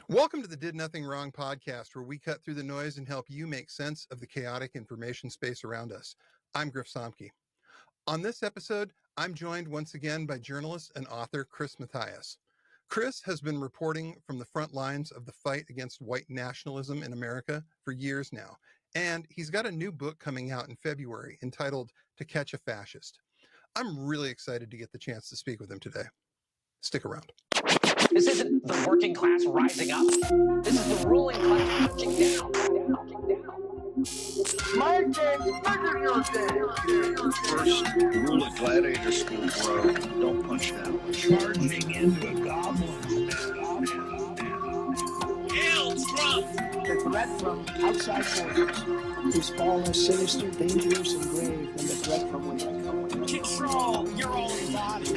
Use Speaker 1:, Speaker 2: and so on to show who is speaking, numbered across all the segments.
Speaker 1: Welcome to the Did Nothing Wrong podcast, where we cut through the noise and help you make sense of the chaotic information space around us. I'm Griff Somke. On this episode, I'm joined once again by journalist and author Chris Mathias. Chris has been reporting from the front lines of the fight against white nationalism in America for years now, and he's got a new book coming out in February entitled To Catch a Fascist. I'm really excited to get the chance to speak with him today. Stick around.
Speaker 2: This isn't the working class rising up. This is the ruling class punching down.
Speaker 3: My game bigger than your game.
Speaker 4: First rule of gladiator school, bro. Don't punch down.
Speaker 5: Charging into a goblin.
Speaker 2: Hail Trump!
Speaker 5: The threat from outside forces is far less sinister, dangerous, and grave than the threat from within.
Speaker 2: Control your own body.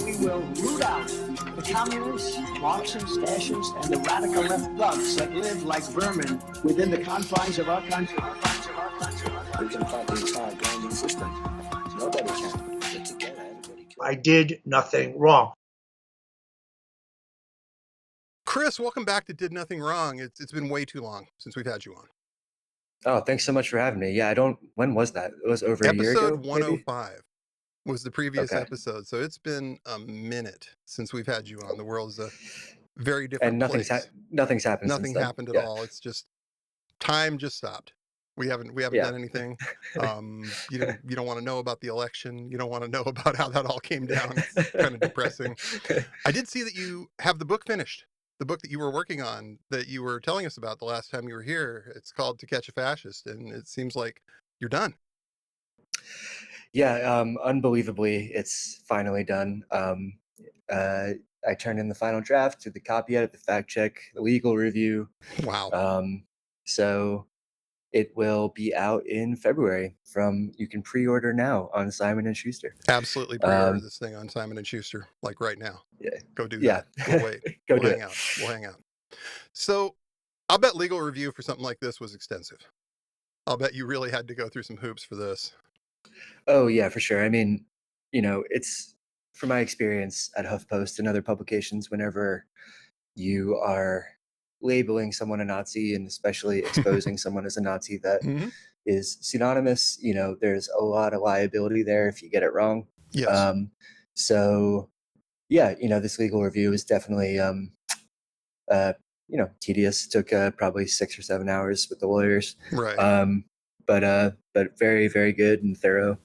Speaker 5: We will root out the communists, Marxists, fascists, and the radical left thugs that live like vermin within the confines of our country.
Speaker 4: We can fight the entire grinding system. Nobody can. Get together, everybody can.
Speaker 6: I did nothing wrong.
Speaker 1: Chris, welcome back to Did Nothing Wrong. It's been way too long since we've had you on.
Speaker 7: Oh, thanks so much for having me. Yeah, when was that? It was over a year ago.
Speaker 1: Episode 105 was the previous
Speaker 7: Okay.
Speaker 1: episode. So it's been a minute since we've had you on. The world is a very different
Speaker 7: And nothing's
Speaker 1: place.
Speaker 7: nothing's happened.
Speaker 1: Nothing
Speaker 7: since then.
Speaker 1: happened at
Speaker 7: Yeah.
Speaker 1: all. It's just time just stopped. We haven't
Speaker 7: Yeah.
Speaker 1: done anything. You don't want to know about the election. You don't want to know about how that all came down. It's kind of depressing. I did see that you have the book finished. The book that you were working on, that you were telling us about the last time you were here. It's called To Catch a Fascist, and it seems like you're done.
Speaker 7: Yeah, unbelievably, it's finally done. I turned in the final draft, did the copy edit, the fact check, the legal review.
Speaker 1: Wow.
Speaker 7: So it will be out in February. You can pre-order now on Simon & Schuster.
Speaker 1: Absolutely pre-order this thing on Simon & Schuster, like right now.
Speaker 7: Yeah.
Speaker 1: Go do
Speaker 7: Yeah.
Speaker 1: that. We'll wait.
Speaker 7: Go
Speaker 1: we'll
Speaker 7: do
Speaker 1: hang
Speaker 7: it.
Speaker 1: out. We'll hang out. So I'll bet legal review for something like this was extensive. I'll bet you really had to go through some hoops for this.
Speaker 7: Oh yeah, for sure. I mean, it's from my experience at HuffPost and other publications, whenever you are labeling someone a Nazi and especially exposing someone as a Nazi that
Speaker 1: Mhm.
Speaker 7: is synonymous, there's a lot of liability there if you get it wrong.
Speaker 1: Yes.
Speaker 7: So yeah, this legal review is definitely, tedious. Took probably 6 or 7 hours with the lawyers.
Speaker 1: Right.
Speaker 7: But very, very good and thorough.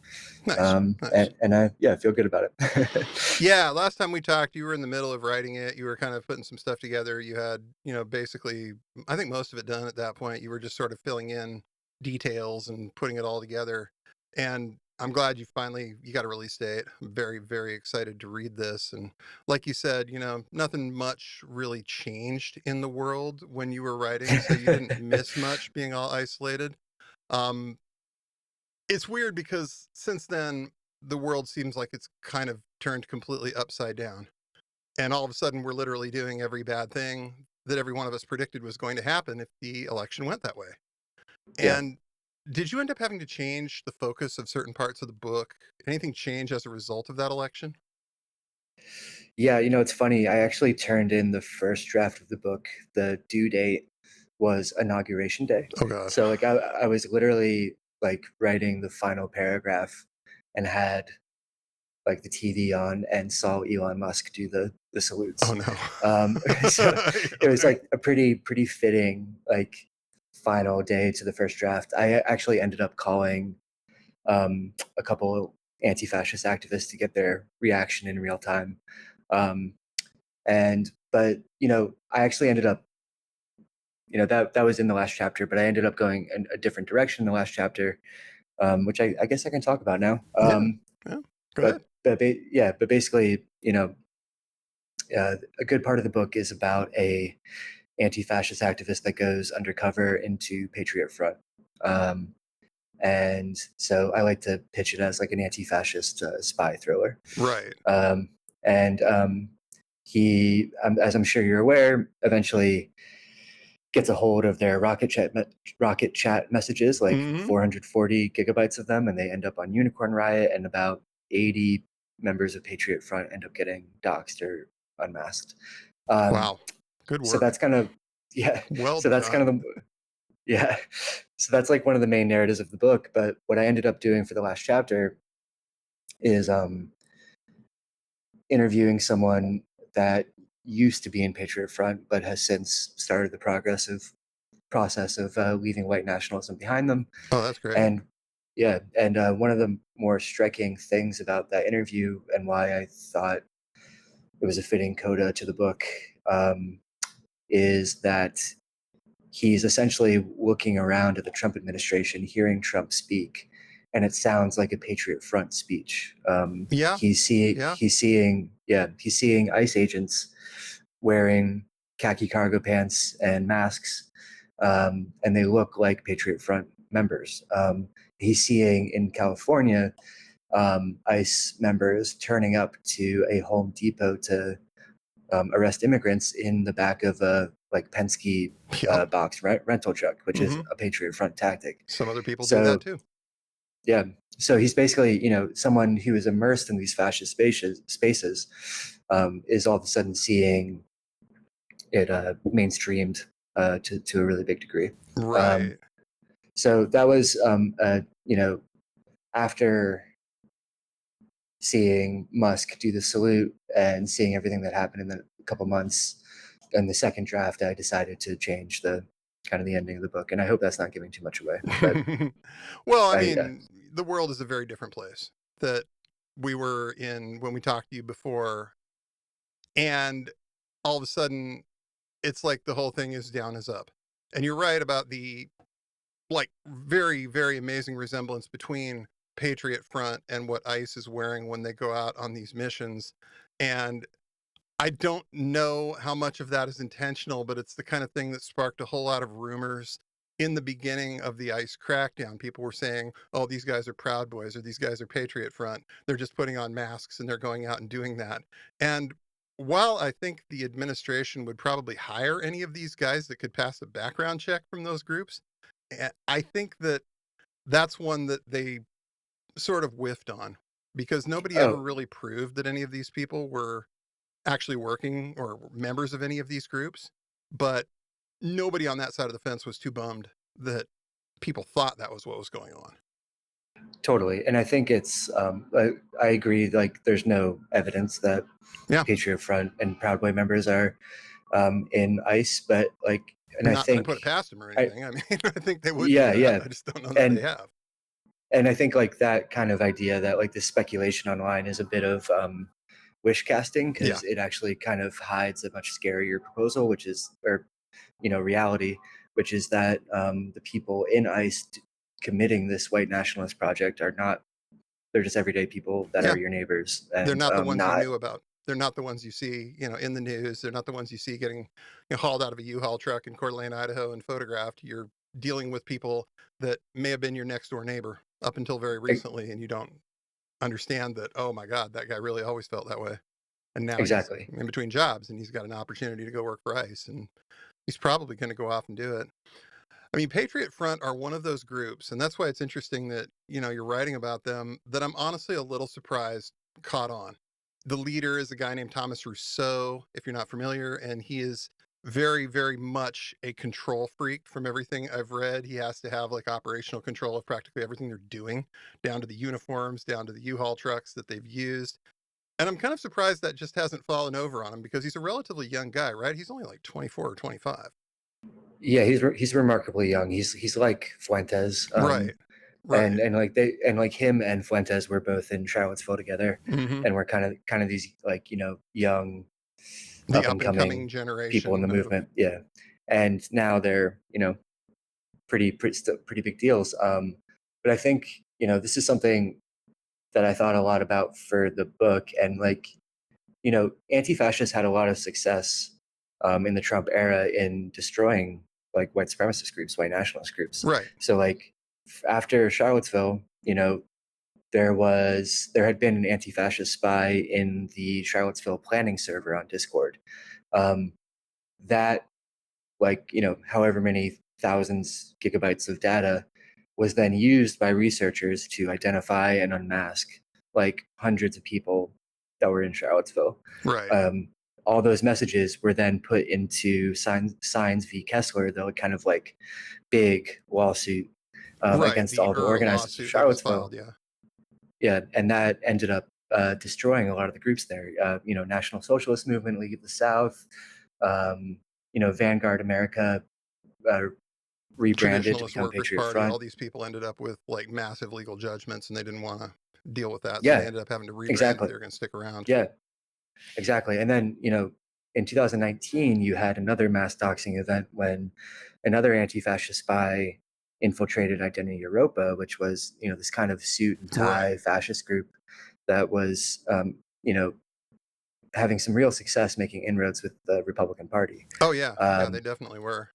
Speaker 1: Nice. Nice.
Speaker 7: And I feel good about it.
Speaker 1: Yeah, last time we talked, you were in the middle of writing it. You were kind of putting some stuff together. You had, basically, I think most of it done at that point. You were just sort of filling in details and putting it all together. And I'm glad you got a release date. I'm very, very excited to read this. And like you said, nothing much really changed in the world when you were writing, so you didn't miss much being all isolated. It's weird because since then, the world seems like it's kind of turned completely upside down. And all of a sudden, we're literally doing every bad thing that every one of us predicted was going to happen if the election went that way.
Speaker 7: Yeah.
Speaker 1: And did you end up having to change the focus of certain parts of the book? Anything change as a result of that election?
Speaker 7: Yeah, it's funny. I actually turned in the first draft of the book. The due date was Inauguration Day.
Speaker 1: Oh, God.
Speaker 7: So like I was literally like writing the final paragraph and had like the TV on and saw Elon Musk do the salutes.
Speaker 1: Oh, no.
Speaker 7: So it was like a pretty fitting like final day to the first draft. I actually ended up calling a couple anti-fascist activists to get their reaction in real time. But I actually ended up, that was in the last chapter, but I ended up going in a different direction in the last chapter, which I guess I can talk about now.
Speaker 1: Yeah. Go ahead.
Speaker 7: But basically, a good part of the book is about a anti-fascist activist that goes undercover into Patriot Front. And so I like to pitch it as like an anti-fascist spy thriller.
Speaker 1: Right.
Speaker 7: He, as I'm sure you're aware, eventually gets a hold of their rocket chat messages, like 440 gigabytes of them, and they end up on Unicorn Riot, and about 80 members of Patriot Front end up getting doxxed or unmasked.
Speaker 1: Wow. Good work.
Speaker 7: So that's kind of Yeah.
Speaker 1: Well
Speaker 7: So that's kind
Speaker 1: done.
Speaker 7: of yeah. So that's like one of the main narratives of the book. But what I ended up doing for the last chapter is interviewing someone that used to be in Patriot Front, but has since started the process of leaving white nationalism behind them.
Speaker 1: Oh, that's great.
Speaker 7: And yeah, and one of the more striking things about that interview and why I thought it was a fitting coda to the book is that he's essentially looking around at the Trump administration, hearing Trump speak, and it sounds like a Patriot Front speech.
Speaker 1: Yeah.
Speaker 7: He's
Speaker 1: Yeah.
Speaker 7: seeing ICE agents wearing khaki cargo pants and masks, and they look like Patriot Front members. He's seeing in California ICE members turning up to a Home Depot to arrest immigrants in the back of a like Penske
Speaker 1: Yeah.
Speaker 7: box rental truck, which is
Speaker 1: Mhm.
Speaker 7: a Patriot Front tactic.
Speaker 1: Some other people do
Speaker 7: So
Speaker 1: that too.
Speaker 7: yeah, so he's basically someone who is immersed in these fascist spaces is all of a sudden seeing it mainstreamed to a really big degree.
Speaker 1: Right.
Speaker 7: So that was after seeing Musk do the salute and seeing everything that happened in the couple months in the second draft, I decided to change the kind of the ending of the book. And I hope that's not giving too much away. But
Speaker 1: Well, I
Speaker 7: I,
Speaker 1: mean, the world is a very different place that we were in when we talked to you before. And all of a sudden, it's like the whole thing is down is up. And you're right about the like very, very amazing resemblance between Patriot Front and what ICE is wearing when they go out on these missions. And I don't know how much of that is intentional, but it's the kind of thing that sparked a whole lot of rumors in the beginning of the ICE crackdown. People were saying, oh, these guys are Proud Boys or these guys are Patriot Front. They're just putting on masks and they're going out and doing that. And while I think the administration would probably hire any of these guys that could pass a background check from those groups, I think that that's one that they sort of whiffed on because nobody ever
Speaker 7: oh,
Speaker 1: really proved that any of these people were actually working or members of any of these groups, but nobody on that side of the fence was too bummed that people thought that was what was going on.
Speaker 7: totally. And I think it's, I agree. Like there's no evidence that
Speaker 1: Yeah.
Speaker 7: Patriot Front and Proud Boy members are in ICE, but like, and I
Speaker 1: Not that I
Speaker 7: think,
Speaker 1: put it past them or anything. I mean, I think they would
Speaker 7: yeah,
Speaker 1: do that.
Speaker 7: yeah.
Speaker 1: I just don't know that they
Speaker 7: And,
Speaker 1: have.
Speaker 7: and I think like that kind of idea that like this speculation online is a bit of wish casting
Speaker 1: Yeah.
Speaker 7: because it actually kind of hides a much scarier proposal, which is, or reality, which is that the people in ICE committing this white nationalist project are not, they're just everyday people that
Speaker 1: Yeah.
Speaker 7: are your neighbors. And
Speaker 1: They're not the ones you
Speaker 7: not,
Speaker 1: knew about. They're not the ones you see, in the news. They're not the ones you see getting hauled out of a U-Haul truck in Coeur d'Alene, Idaho, and photographed. You're dealing with people that may have been your next door neighbor up until very recently, and you don't understand that, oh my God, that guy really always felt that way. And now he's
Speaker 7: exactly.
Speaker 1: in between jobs and he's got an opportunity to go work for ICE, and he's probably going to go off and do it. I mean, Patriot Front are one of those groups, and that's why it's interesting that, you're writing about them, that I'm honestly a little surprised caught on. The leader is a guy named Thomas Rousseau, if you're not familiar, and he is very, very much a control freak from everything I've read. He has to have like operational control of practically everything they're doing, down to the uniforms, down to the U-Haul trucks that they've used. And I'm kind of surprised that just hasn't fallen over on him because he's a relatively young guy, right? He's only like 24 or 25.
Speaker 7: Yeah, he's remarkably young. He's like Fuentes.
Speaker 1: Right. Right.
Speaker 7: And like him and Fuentes were both in Charlottesville together,
Speaker 1: Mm-hmm.
Speaker 7: and we're kind of these like young
Speaker 1: The
Speaker 7: up and coming
Speaker 1: coming
Speaker 7: people in the
Speaker 1: generation
Speaker 7: movement. Yeah, and now they're pretty big deals. But I think this is something that I thought a lot about for the book, and like anti-fascists had a lot of success in the Trump era in destroying like white supremacist groups, white nationalist groups.
Speaker 1: Right.
Speaker 7: So like after Charlottesville, there had been an anti-fascist spy in the Charlottesville planning server on Discord. That like however many thousands gigabytes of data was then used by researchers to identify and unmask like hundreds of people that were in Charlottesville.
Speaker 1: Right.
Speaker 7: all those messages were then put into Signs v. Kessler, the kind of like big lawsuit against all the organizers of Charlottesville.
Speaker 1: Filed, yeah.
Speaker 7: Yeah, and that ended up destroying a lot of the groups there. National Socialist Movement, League of the South, Vanguard America, rebranded to
Speaker 1: Traditionalist
Speaker 7: become
Speaker 1: Workers'
Speaker 7: Patriot
Speaker 1: Party,
Speaker 7: Front.
Speaker 1: all these people ended up with like massive legal judgments, and they didn't want to deal with that.
Speaker 7: Yeah,
Speaker 1: So they ended up having to rebrand
Speaker 7: exactly.
Speaker 1: if they were going to stick around.
Speaker 7: Yeah, exactly. And then, in 2019, you had another mass doxing event when another anti-fascist spy infiltrated Identity Europa, which was, this kind of suit and tie fascist group that was, having some real success making inroads with the Republican Party.
Speaker 1: Oh, yeah. Yeah, they definitely were.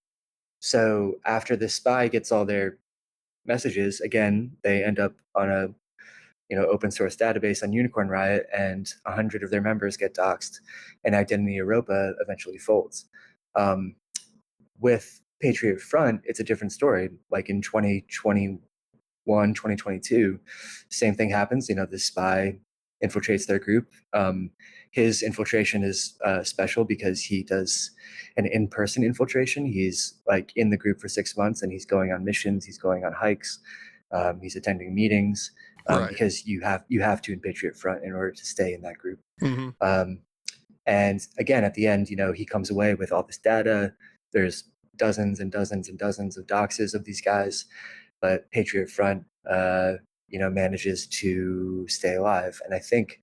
Speaker 7: So after this spy gets all their messages, again, they end up on a open source database on Unicorn Riot, and 100 of their members get doxxed, and Identity Europa eventually folds. With Patriot Front, it's a different story. Like in 2021, 2022, same thing happens. This spy infiltrates their group. His infiltration is special because he does an in-person infiltration. He's like in the group for 6 months, and he's going on missions. He's going on hikes. He's attending meetings. Because you have to in Patriot Front in order to stay in that group.
Speaker 1: Mm-hmm.
Speaker 7: And again, at the end, he comes away with all this data. There's dozens and dozens and dozens of doxes of these guys, but Patriot Front, manages to stay alive. And I think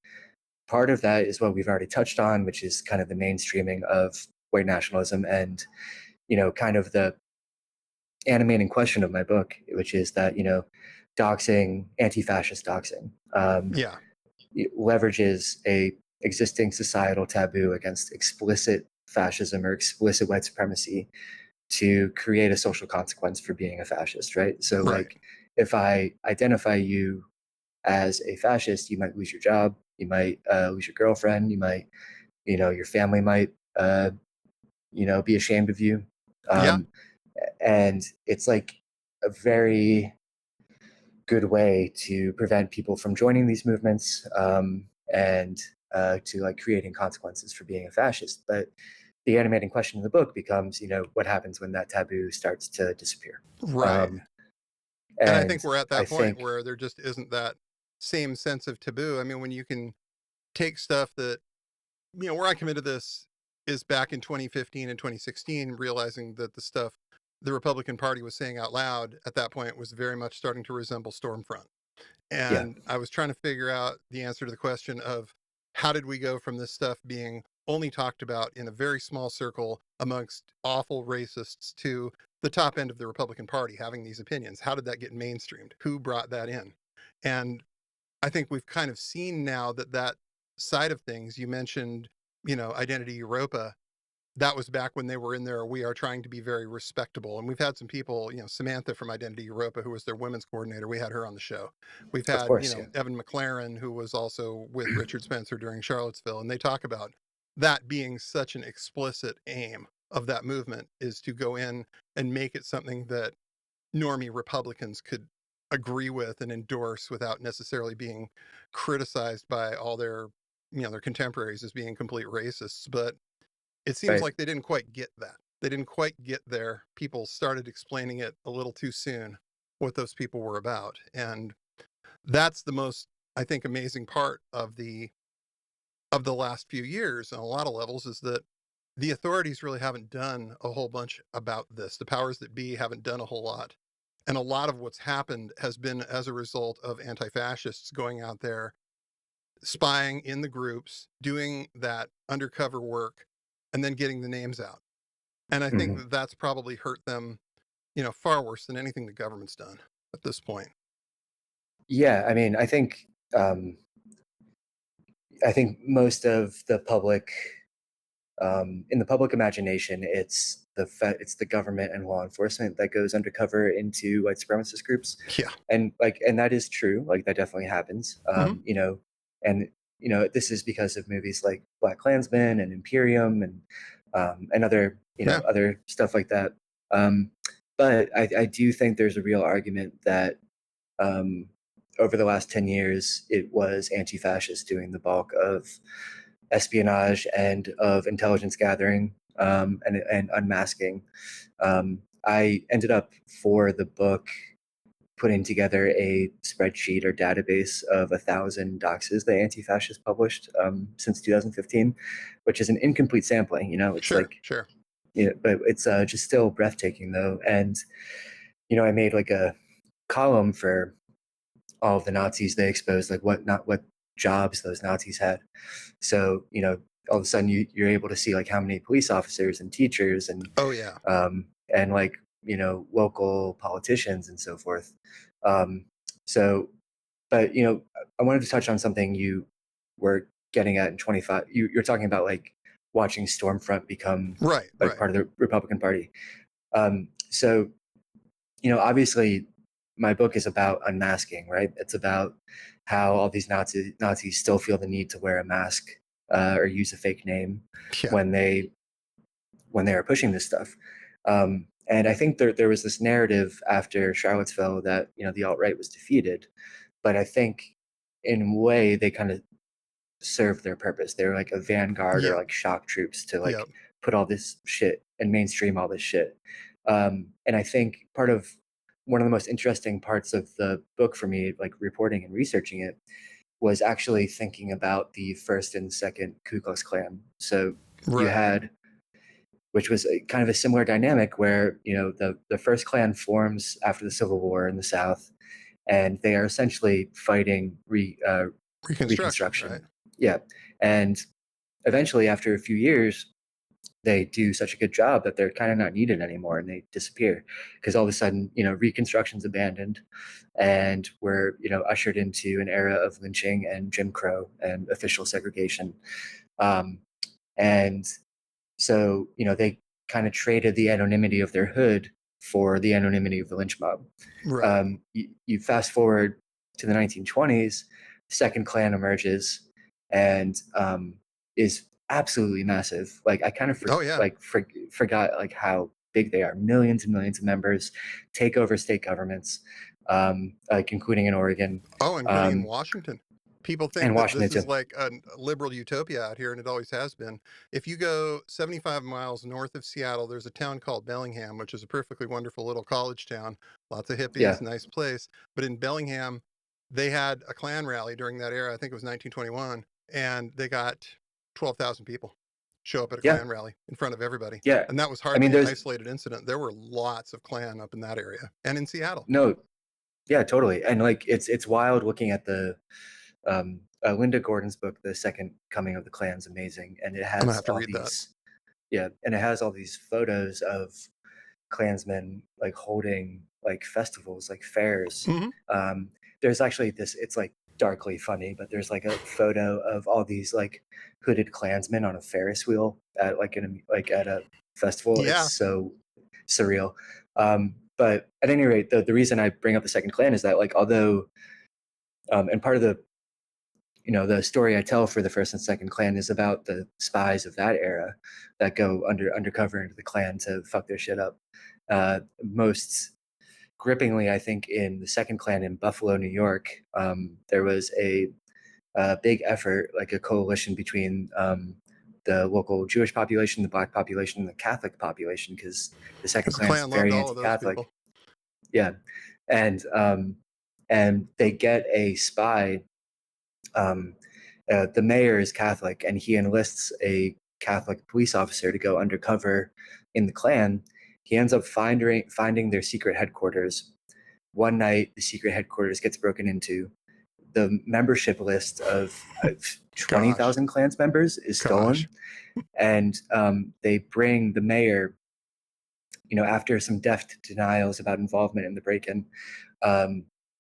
Speaker 7: part of that is what we've already touched on, which is kind of the mainstreaming of white nationalism and, kind of the animating question of my book, which is that, doxing, anti-fascist doxing, leverages a existing societal taboo against explicit fascism or explicit white supremacy to create a social consequence for being a fascist, right? So like, if I identify you as a fascist, you might lose your job, you might lose your girlfriend, you might, your family might, be ashamed of you. And it's like a very good way to prevent people from joining these movements and to like creating consequences for being a fascist. But the animating question in the book becomes, what happens when that taboo starts to disappear?
Speaker 1: Right. And I think we're at that point where there just isn't that same sense of taboo. I mean, when you can take stuff that, where I committed this is back in 2015 and 2016, realizing that the stuff the Republican Party was saying out loud at that point was very much starting to resemble Stormfront. And I was trying to figure out the answer to the question of how did we go from this stuff being only talked about in a very small circle amongst awful racists to the top end of the Republican Party having these opinions? How did that get mainstreamed? Who brought that in? And I think we've kind of seen now that side of things, you mentioned, Identity Europa, that was back when they were in there. We are trying to be very respectable. And we've had some people, Samantha from Identity Europa, who was their women's coordinator. We had her on the show. We've had, Evan McLaren, who was also with Richard Spencer during Charlottesville. And they talk about that being such an explicit aim of that movement, is to go in and make it something that normie Republicans could agree with and endorse without necessarily being criticized by all their, their contemporaries as being complete racists. But it seems like they didn't quite get that. They didn't quite get there. People started explaining it a little too soon, what those people were about. And that's the most, I think, amazing part of the last few years on a lot of levels, is that the authorities really haven't done a whole bunch about this. The powers that be haven't done a whole lot. And a lot of what's happened has been as a result of anti-fascists going out there, spying in the groups, doing that undercover work, and then getting the names out. And I think that that's probably hurt them, far worse than anything the government's done at this point.
Speaker 7: Yeah, I mean, I think most of the public, in the public imagination, it's the government and law enforcement that goes undercover into white supremacist groups.
Speaker 1: Yeah,
Speaker 7: and that is true. Like, that definitely happens. And this is because of movies like Black Klansman and Imperium and other other stuff like that. But I do think there's a real argument that over the last 10 years, it was anti-fascists doing the bulk of espionage and of intelligence gathering and unmasking. I ended up for the book putting together a spreadsheet or database of 1,000 doxes that Anti-Fascist published since 2015, which is an incomplete sampling. It's
Speaker 1: Sure.
Speaker 7: but it's just still breathtaking though. And I made like a column for all of the Nazis they exposed, like what jobs those Nazis had. So all of a sudden you're able to see like how many police officers and teachers and
Speaker 1: Oh yeah.
Speaker 7: And like local politicians and so forth. So, but I wanted to touch on something you were getting at in 25. You're talking about like watching Stormfront become
Speaker 1: Right.
Speaker 7: part of the Republican Party. So obviously my book is about unmasking, right? It's about how all these Nazis still feel the need to wear a mask or use a fake name when they are pushing this stuff. And I think there was this narrative after Charlottesville that the alt-right was defeated, but I think in a way they kind of served their purpose. They were like a vanguard or like shock troops to like put all this shit and mainstream all this shit. And I think one of the most interesting parts of the book for me, like reporting and researching it, was actually thinking about the first and second Ku Klux Klan. So you had, which was kind of a similar dynamic where, the first Klan forms after the Civil War in the South, and they are essentially fighting Reconstruction.
Speaker 1: Right?
Speaker 7: Yeah. And eventually, after a few years, they do such a good job that they're kind of not needed anymore and they disappear because all of a sudden, Reconstruction's abandoned and we're, ushered into an era of lynching and Jim Crow and official segregation. And so, they kind of traded the anonymity of their hood for the anonymity of the lynch mob.
Speaker 1: Right.
Speaker 7: You fast forward to the 1920s, Second Klan emerges and is absolutely massive. Like I kind of forgot like how big they are. Millions and millions of members, take over state governments, like including in Oregon.
Speaker 1: Oh, including in Washington. People think that
Speaker 7: Washington
Speaker 1: this is
Speaker 7: too.
Speaker 1: like a liberal utopia out here, and it always has been. If you go 75 miles north of Seattle, there's a town called Bellingham, which is a perfectly wonderful little college town. Lots of hippies, nice place. But in Bellingham, they had a Klan rally during that era. I think it was 1921, and they got 12,000 people show up at a Klan rally in front of everybody.
Speaker 7: Yeah.
Speaker 1: And that was hardly an isolated incident. There were lots of Klan up in that area and in Seattle.
Speaker 7: No, yeah, totally. And like it's wild looking at the Linda Gordon's book, The Second Coming of the Klan's amazing, and it has
Speaker 1: I'm gonna have to
Speaker 7: all
Speaker 1: read that.
Speaker 7: Yeah, and it has all these photos of Klansmen like holding like festivals, like fairs. There's actually it's like darkly funny, but there's like a photo of all these like hooded Klansmen on a Ferris wheel at at a festival. It's so surreal. But at any rate, the reason I bring up the Second Klan is that like although and part of the the story I tell for the First and Second Klan is about the spies of that era that go undercover into the Klan to fuck their shit up. Most grippingly, I think in the Second Klan in Buffalo, New York, there was a big effort, like a coalition between the local Jewish population, the Black population, and the Catholic population, because the Second Klan is very anti-Catholic. Yeah, and they get a spy. The mayor is Catholic, and he enlists a Catholic police officer to go undercover in the Klan. He ends up finding their secret headquarters. One night, the secret headquarters gets broken into. The membership list of 20,000 Klans members is stolen. And they bring the mayor, after some deft denials about involvement in the break-in,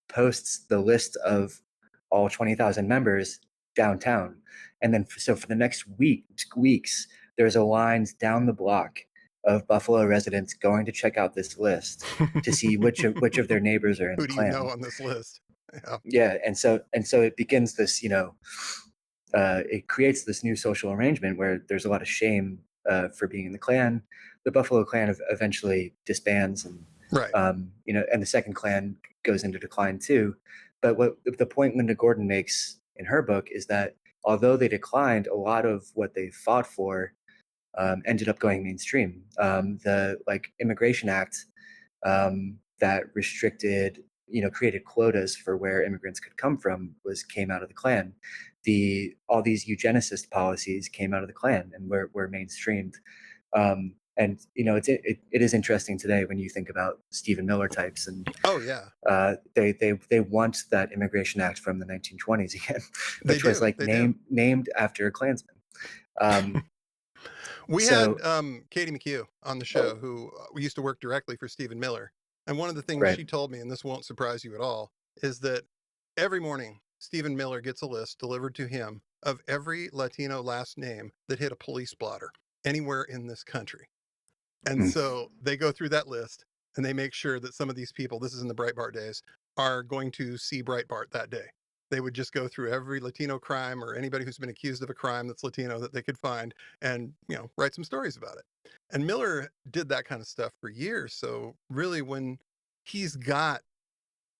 Speaker 7: posts the list of all 20,000 members downtown. And then, so for the next weeks, there's a lines down the block of Buffalo residents going to check out this list to see which of their neighbors are in the Klan.
Speaker 1: Who do you know on this list?
Speaker 7: Yeah, and so it begins this, it creates this new social arrangement where there's a lot of shame for being in the Klan. The Buffalo Klan eventually disbands, and and the Second Klan goes into decline too. But what the point Linda Gordon makes in her book is that although they declined, a lot of what they fought for ended up going mainstream. The Immigration Act that restricted, created quotas for where immigrants could come from came out of the Klan. All these eugenicist policies came out of the Klan and were mainstreamed. And it is interesting today when you think about Stephen Miller types, and
Speaker 1: Oh yeah,
Speaker 7: they want that Immigration Act from the 1920s again, which was named after a Klansman.
Speaker 1: We
Speaker 7: So-
Speaker 1: had Katie McHugh on the show, who we used to work directly for Stephen Miller. And one of the things
Speaker 7: Right.
Speaker 1: she told me, and this won't surprise you at all, is that every morning Stephen Miller gets a list delivered to him of every Latino last name that hit a police blotter anywhere in this country. And so they go through that list and they make sure that some of these people, this is in the Breitbart days, are going to see Breitbart that day. They would just go through every Latino crime or anybody who's been accused of a crime that's Latino that they could find and, write some stories about it. And Miller did that kind of stuff for years. So really, when he's got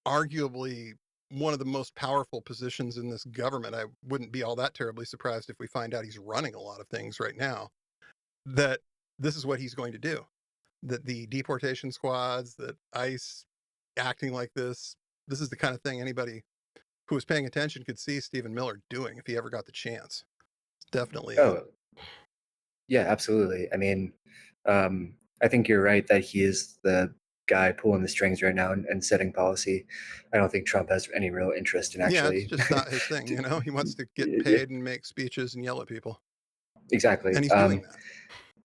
Speaker 1: arguably one of the most powerful positions in this government, I wouldn't be all that terribly surprised if we find out he's running a lot of things right now, that this is what he's going to do. That the deportation squads, that ICE acting like this is the kind of thing anybody who was paying attention could see Stephen Miller doing if he ever got the chance. It's definitely.
Speaker 7: Yeah, absolutely. I mean, I think you're right that he is the guy pulling the strings right now and setting policy. I don't think Trump has any real interest in actually.
Speaker 1: Yeah, it's just not his thing. He wants to get paid and make speeches and yell at people.
Speaker 7: Exactly.
Speaker 1: And he's doing that.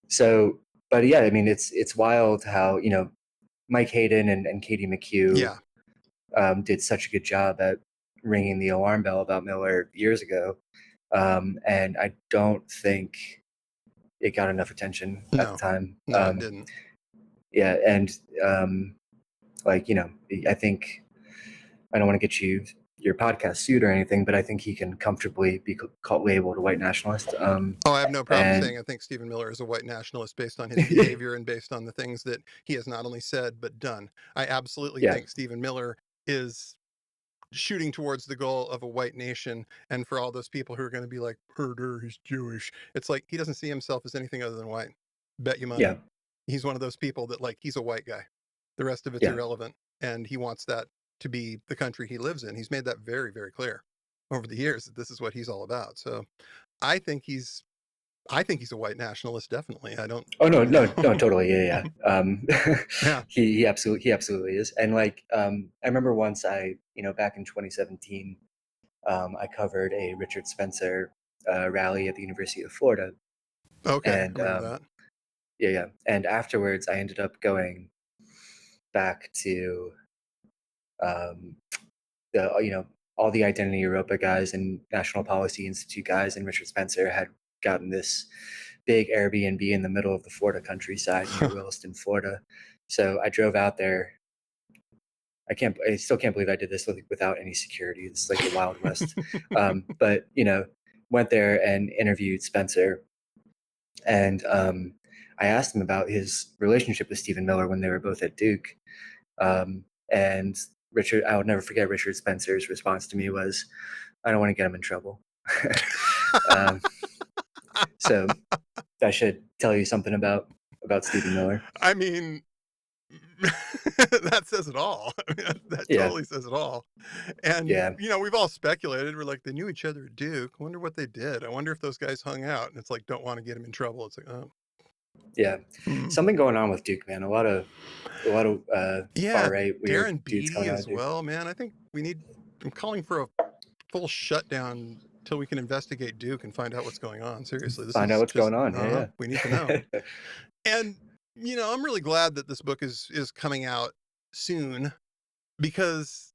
Speaker 7: So, but yeah, I mean, it's wild how, Mike Hayden and Katie McHugh did such a good job at ringing the alarm bell about Miller years ago. And I don't think it got enough attention at the time.
Speaker 1: No, it didn't.
Speaker 7: Yeah. And I think, I don't want to get your podcast sued or anything, but I think he can comfortably be labeled a white nationalist.
Speaker 1: I have no problem saying I think Stephen Miller is a white nationalist based on his behavior and based on the things that he has not only said but done. I absolutely think Stephen Miller is shooting towards the goal of a white nation. And for all those people who are going to be like, Herder, he's Jewish, it's like he doesn't see himself as anything other than white. Bet you money.
Speaker 7: Yeah.
Speaker 1: He's one of those people that he's a white guy. The rest of it's irrelevant. And he wants that to be the country he lives in. He's made that very, very clear over the years that this is what he's all about. So I think he's a white nationalist. Definitely. I don't.
Speaker 7: Oh no, totally. Yeah.
Speaker 1: Yeah.
Speaker 7: He absolutely is. And I remember once back in 2017, I covered a Richard Spencer rally at the University of Florida.
Speaker 1: Okay.
Speaker 7: And
Speaker 1: I remember that.
Speaker 7: Yeah. And afterwards I ended up going back to all the Identity Europa guys and National Policy Institute guys, and Richard Spencer had gotten this big Airbnb in the middle of the Florida countryside near Williston, Florida. So I drove out there. I still can't believe I did this without any security. It's like the Wild West. But went there and interviewed Spencer, and I asked him about his relationship with Stephen Miller when they were both at Duke. And I will never forget Richard Spencer's response to me was, "I don't want to get him in trouble." So that should tell you something about Stephen Miller.
Speaker 1: I mean, that says it all. That totally says it all. And, we've all speculated. We're like, they knew each other at Duke. I wonder what they did. I wonder if those guys hung out. And it's like, don't want to get him in trouble. It's like, oh.
Speaker 7: Yeah. Something going on with Duke, man. A lot of far right weird
Speaker 1: Darren
Speaker 7: dudes
Speaker 1: Beatty
Speaker 7: coming out
Speaker 1: as
Speaker 7: of Duke.
Speaker 1: well, man. I think I'm calling for a full shutdown till we can investigate Duke and find out what's going on. Seriously.
Speaker 7: Find out what's going on. Yeah.
Speaker 1: We need to know. And, I'm really glad that this book is coming out soon, because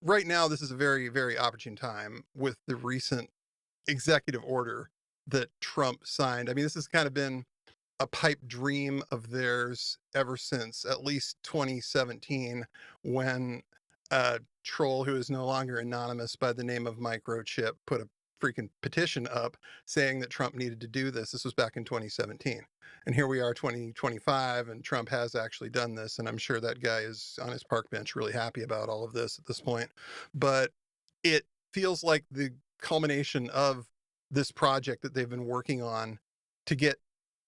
Speaker 1: right now this is a very, very opportune time with the recent executive order that Trump signed. I mean, this has kind of been a pipe dream of theirs ever since at least 2017, when a troll who is no longer anonymous by the name of Microchip put a freaking petition up saying that Trump needed to do this. This was back in 2017. And here we are, 2025, and Trump has actually done this. And I'm sure that guy is on his park bench really happy about all of this at this point. But it feels like the culmination of this project that they've been working on to get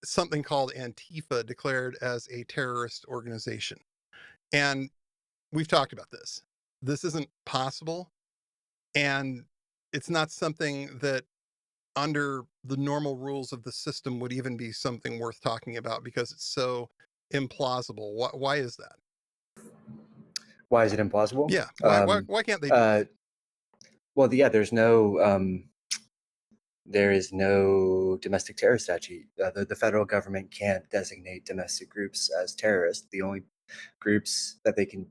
Speaker 1: something called Antifa declared as a terrorist organization. And we've talked about this. This isn't possible. And it's not something that under the normal rules of the system would even be something worth talking about because it's so implausible. Why is that?
Speaker 7: Why is it implausible?
Speaker 1: Yeah. Why can't they do it?
Speaker 7: Well, yeah, there is no domestic terror statute. The federal government can't designate domestic groups as terrorists. The only groups that they can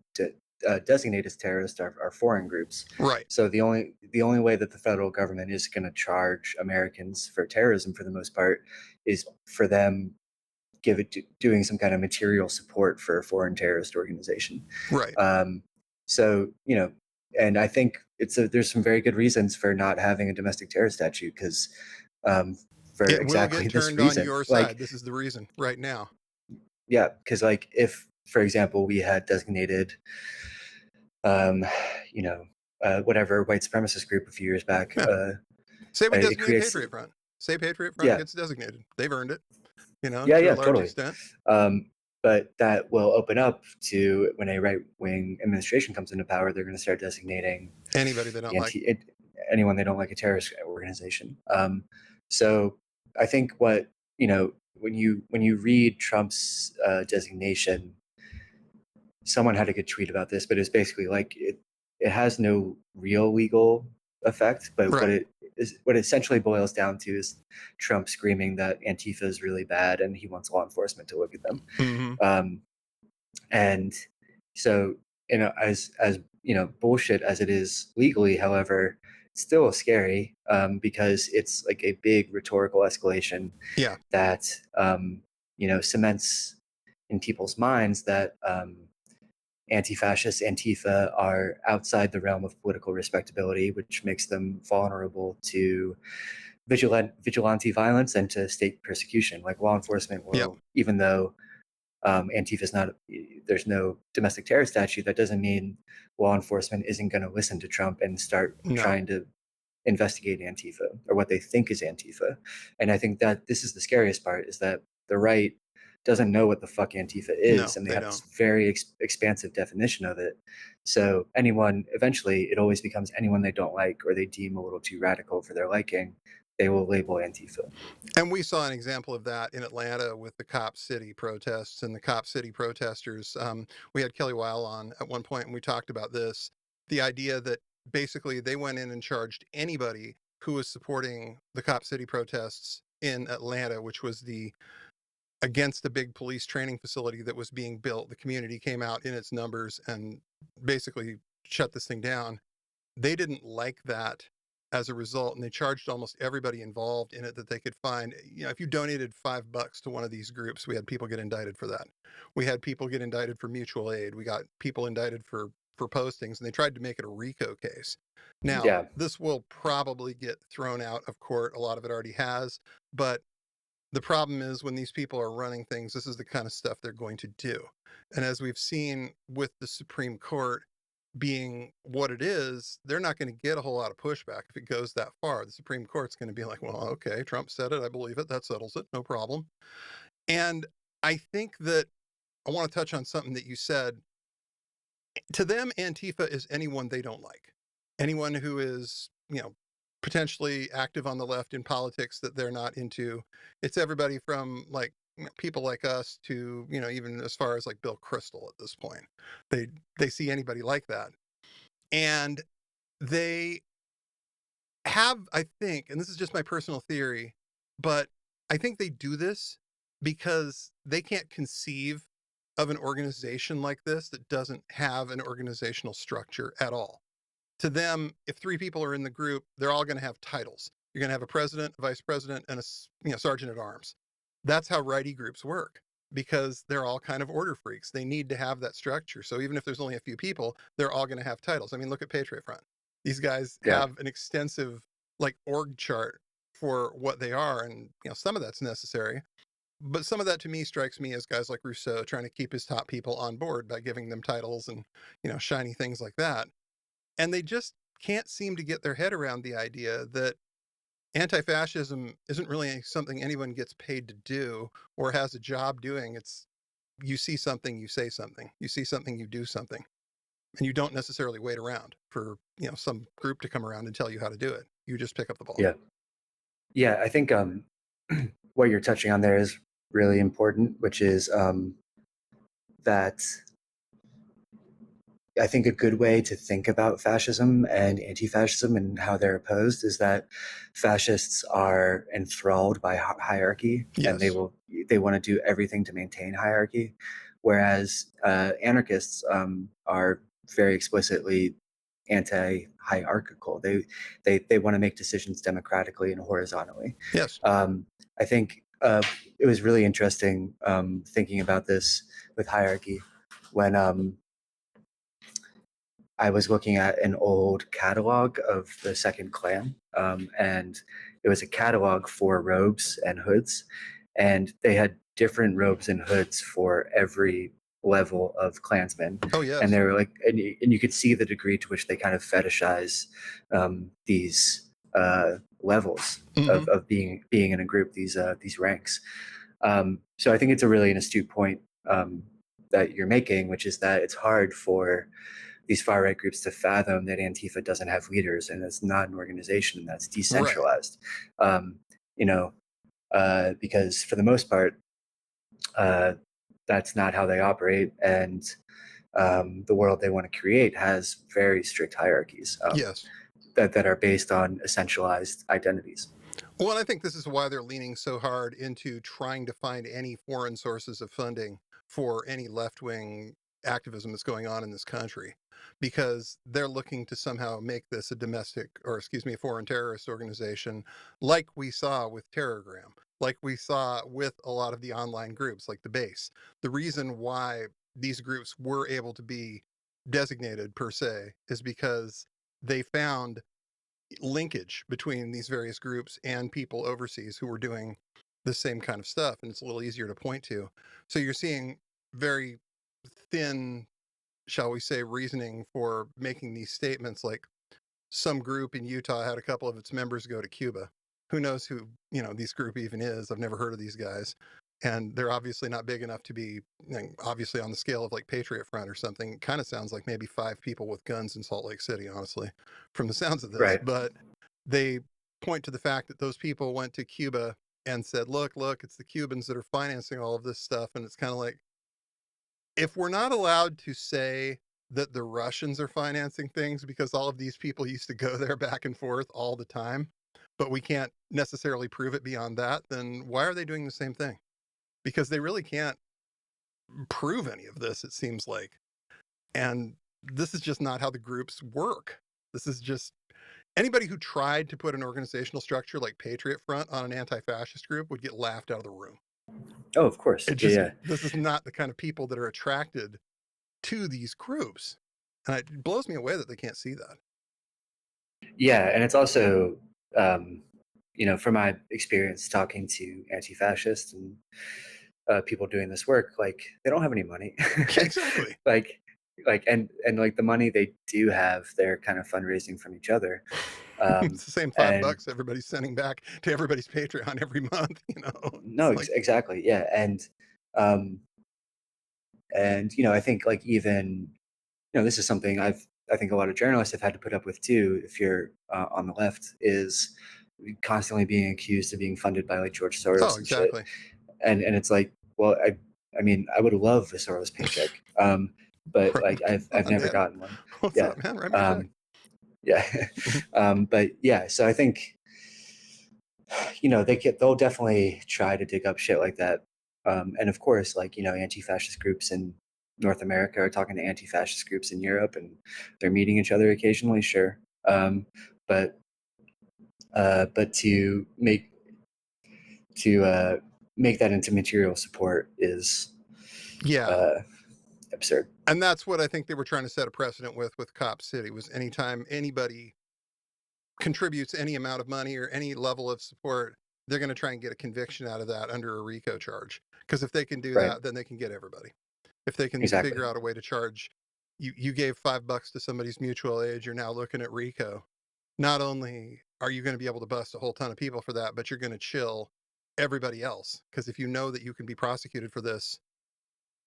Speaker 7: designate as terrorists are foreign groups.
Speaker 1: Right.
Speaker 7: So the only way that the federal government is going to charge Americans for terrorism, for the most part, is for them doing some kind of material support for a foreign terrorist organization.
Speaker 1: Right.
Speaker 7: So, you know, and I think there's some very good reasons for not having a domestic terror statute because for
Speaker 1: it
Speaker 7: exactly
Speaker 1: will get
Speaker 7: this
Speaker 1: turned
Speaker 7: reason.
Speaker 1: on your
Speaker 7: Like,
Speaker 1: side. This is the reason right now.
Speaker 7: Yeah, because like if, for example, we had designated, whatever white supremacist group a few years back,
Speaker 1: say we designate
Speaker 7: creates,
Speaker 1: Patriot Front. Say Patriot Front gets designated. They've earned it. You know, to a large
Speaker 7: totally.
Speaker 1: extent.
Speaker 7: But that will open up to when a right-wing administration comes into power, they're going to start designating
Speaker 1: anybody they don't like.
Speaker 7: Anyone they don't like a terrorist organization. So I think when you read Trump's designation, someone had a good tweet about this, but it's basically like it has no real legal effect, but
Speaker 1: right.
Speaker 7: what it essentially boils down to is Trump screaming that Antifa is really bad and he wants law enforcement to look at them.
Speaker 1: Mm-hmm.
Speaker 7: And so, as bullshit as it is legally, however, it's still scary because it's like a big rhetorical escalation that cements in people's minds that anti-fascists, Antifa, are outside the realm of political respectability, which makes them vulnerable to vigilante violence and to state persecution. Like law enforcement will, even though Antifa is not, there's no domestic terror statute, that doesn't mean law enforcement isn't going to listen to Trump and start trying to investigate Antifa or what they think is Antifa. And I think that this is the scariest part, is that the right doesn't know what the fuck Antifa is, and they have this very expansive definition of it. So eventually it always becomes anyone they don't like or they deem a little too radical for their liking, they will label Antifa.
Speaker 1: And we saw an example of that in Atlanta with the Cop City protests and the Cop City protesters. We had Kelly Weil on at one point and we talked about this, the idea that basically they went in and charged anybody who was supporting the Cop City protests in Atlanta, which was against the big police training facility that was being built. The community came out in its numbers and basically shut this thing down. They didn't like that as a result, and they charged almost everybody involved in it that they could find. If you donated $5 to one of these groups, we had people get indicted for that. We had people get indicted for mutual aid. We got people indicted for postings, and they tried to make it a RICO case. Now, this will probably get thrown out of court. A lot of it already has, but the problem is when these people are running things, this is the kind of stuff they're going to do. And as we've seen with the Supreme Court being what it is, they're not going to get a whole lot of pushback if it goes that far. The Supreme Court's going to be like, well, okay, Trump said it, I believe it, that settles it, no problem. And I think that I want to touch on something that you said. To them, Antifa is anyone they don't like. Anyone who is, potentially active on the left in politics that they're not into. It's everybody from like people like us to, even as far as like Bill Kristol at this point. They see anybody like that. And they have, I think, and this is just my personal theory, but I think they do this because they can't conceive of an organization like this that doesn't have an organizational structure at all. To them, if 3 people are in the group, they're all going to have titles. You're going to have a president, a vice president, and a sergeant at arms. That's how righty groups work because they're all kind of order freaks. They need to have that structure. So even if there's only a few people, they're all going to have titles. I mean, look at Patriot Front. These guys have an extensive like org chart for what they are. And, some of that's necessary. But some of that to me strikes me as guys like Rousseau trying to keep his top people on board by giving them titles and, shiny things like that. And they just can't seem to get their head around the idea that anti-fascism isn't really something anyone gets paid to do or has a job doing. It's you see something, you say something. You see something, you do something. And you don't necessarily wait around for, some group to come around and tell you how to do it. You just pick up the ball.
Speaker 7: Yeah. Yeah, I think what you're touching on there is really important, which is that I think a good way to think about fascism and anti-fascism and how they're opposed is that fascists are enthralled by hierarchy, and
Speaker 1: Yes.
Speaker 7: they want to do everything to maintain hierarchy, whereas anarchists are very explicitly anti-hierarchical. They want to make decisions democratically and horizontally.
Speaker 1: Yes.
Speaker 7: I think it was really interesting thinking about this with hierarchy when I was looking at an old catalog of the Second Clan, and it was a catalog for robes and hoods, and they had different robes and hoods for every level of Klansmen.
Speaker 1: Oh, yes.
Speaker 7: And they were like, and you could see the degree to which they kind of fetishize these levels of being in a group, these ranks. So I think it's a really an astute point that you're making, which is that it's hard for these far right groups to fathom that Antifa doesn't have leaders and it's not an organization that's decentralized. Because for the most part, that's not how they operate, and the world they want to create has very strict hierarchies.
Speaker 1: Yes.
Speaker 7: That are based on essentialized identities.
Speaker 1: Well, and I think this is why they're leaning so hard into trying to find any foreign sources of funding for any left-wing activism that's going on in this country, because they're looking to somehow make this a foreign terrorist organization, like we saw with Terrorgram, like we saw with a lot of the online groups like the Base. The reason why these groups were able to be designated per se is because they found linkage between these various groups and people overseas who were doing the same kind of stuff, and it's a little easier to point to. So you're seeing very thin, shall we say, reasoning for making these statements, like some group in Utah had a couple of its members go to Cuba. Who knows who this group even is? I've never heard of these guys, and they're obviously not big enough to be obviously on the scale of like Patriot Front or something. Kind of sounds like maybe 5 people with guns in Salt Lake City, honestly, from the sounds of this.
Speaker 7: Right.
Speaker 1: But they point to the fact that those people went to Cuba and said, look, it's the Cubans that are financing all of this stuff. And it's kind of like, if we're not allowed to say that the Russians are financing things because all of these people used to go there back and forth all the time, but we can't necessarily prove it beyond that, then why are they doing the same thing? Because they really can't prove any of this, it seems like. And this is just not how the groups work. This is just anybody who tried to put an organizational structure like Patriot Front on an anti-fascist group would get laughed out of the room.
Speaker 7: Oh, of course.
Speaker 1: This is not the kind of people that are attracted to these groups. And it blows me away that they can't see that.
Speaker 7: Yeah, and it's also, from my experience talking to anti-fascists and people doing this work, like they don't have any money.
Speaker 1: Exactly.
Speaker 7: and the money they do have, they're kind of fundraising from each other.
Speaker 1: It's the same $5 everybody's sending back to everybody's Patreon every month,
Speaker 7: No, exactly. Yeah. And I think like even, this is something I think a lot of journalists have had to put up with too, if you're on the left, is constantly being accused of being funded by like George Soros.
Speaker 1: Oh, exactly.
Speaker 7: And it's like, well, I mean, I would love a Soros paycheck, but
Speaker 1: Right.
Speaker 7: like I've never gotten one.
Speaker 1: What's up, man? Right back.
Speaker 7: Yeah. But yeah, so I think, they'll definitely try to dig up shit like that. And of course, like, anti-fascist groups in North America are talking to anti-fascist groups in Europe, and they're meeting each other occasionally, sure. But to make that into material support is absurd.
Speaker 1: And that's what I think they were trying to set a precedent with Cop City, was anytime anybody contributes any amount of money or any level of support, they're going to try and get a conviction out of that under a RICO charge. Because if they can do that, then they can get everybody. If they can figure out a way to charge, you gave $5 to somebody's mutual aid, you're now looking at RICO. Not only are you going to be able to bust a whole ton of people for that, but you're going to chill everybody else? Because if you know that you can be prosecuted for this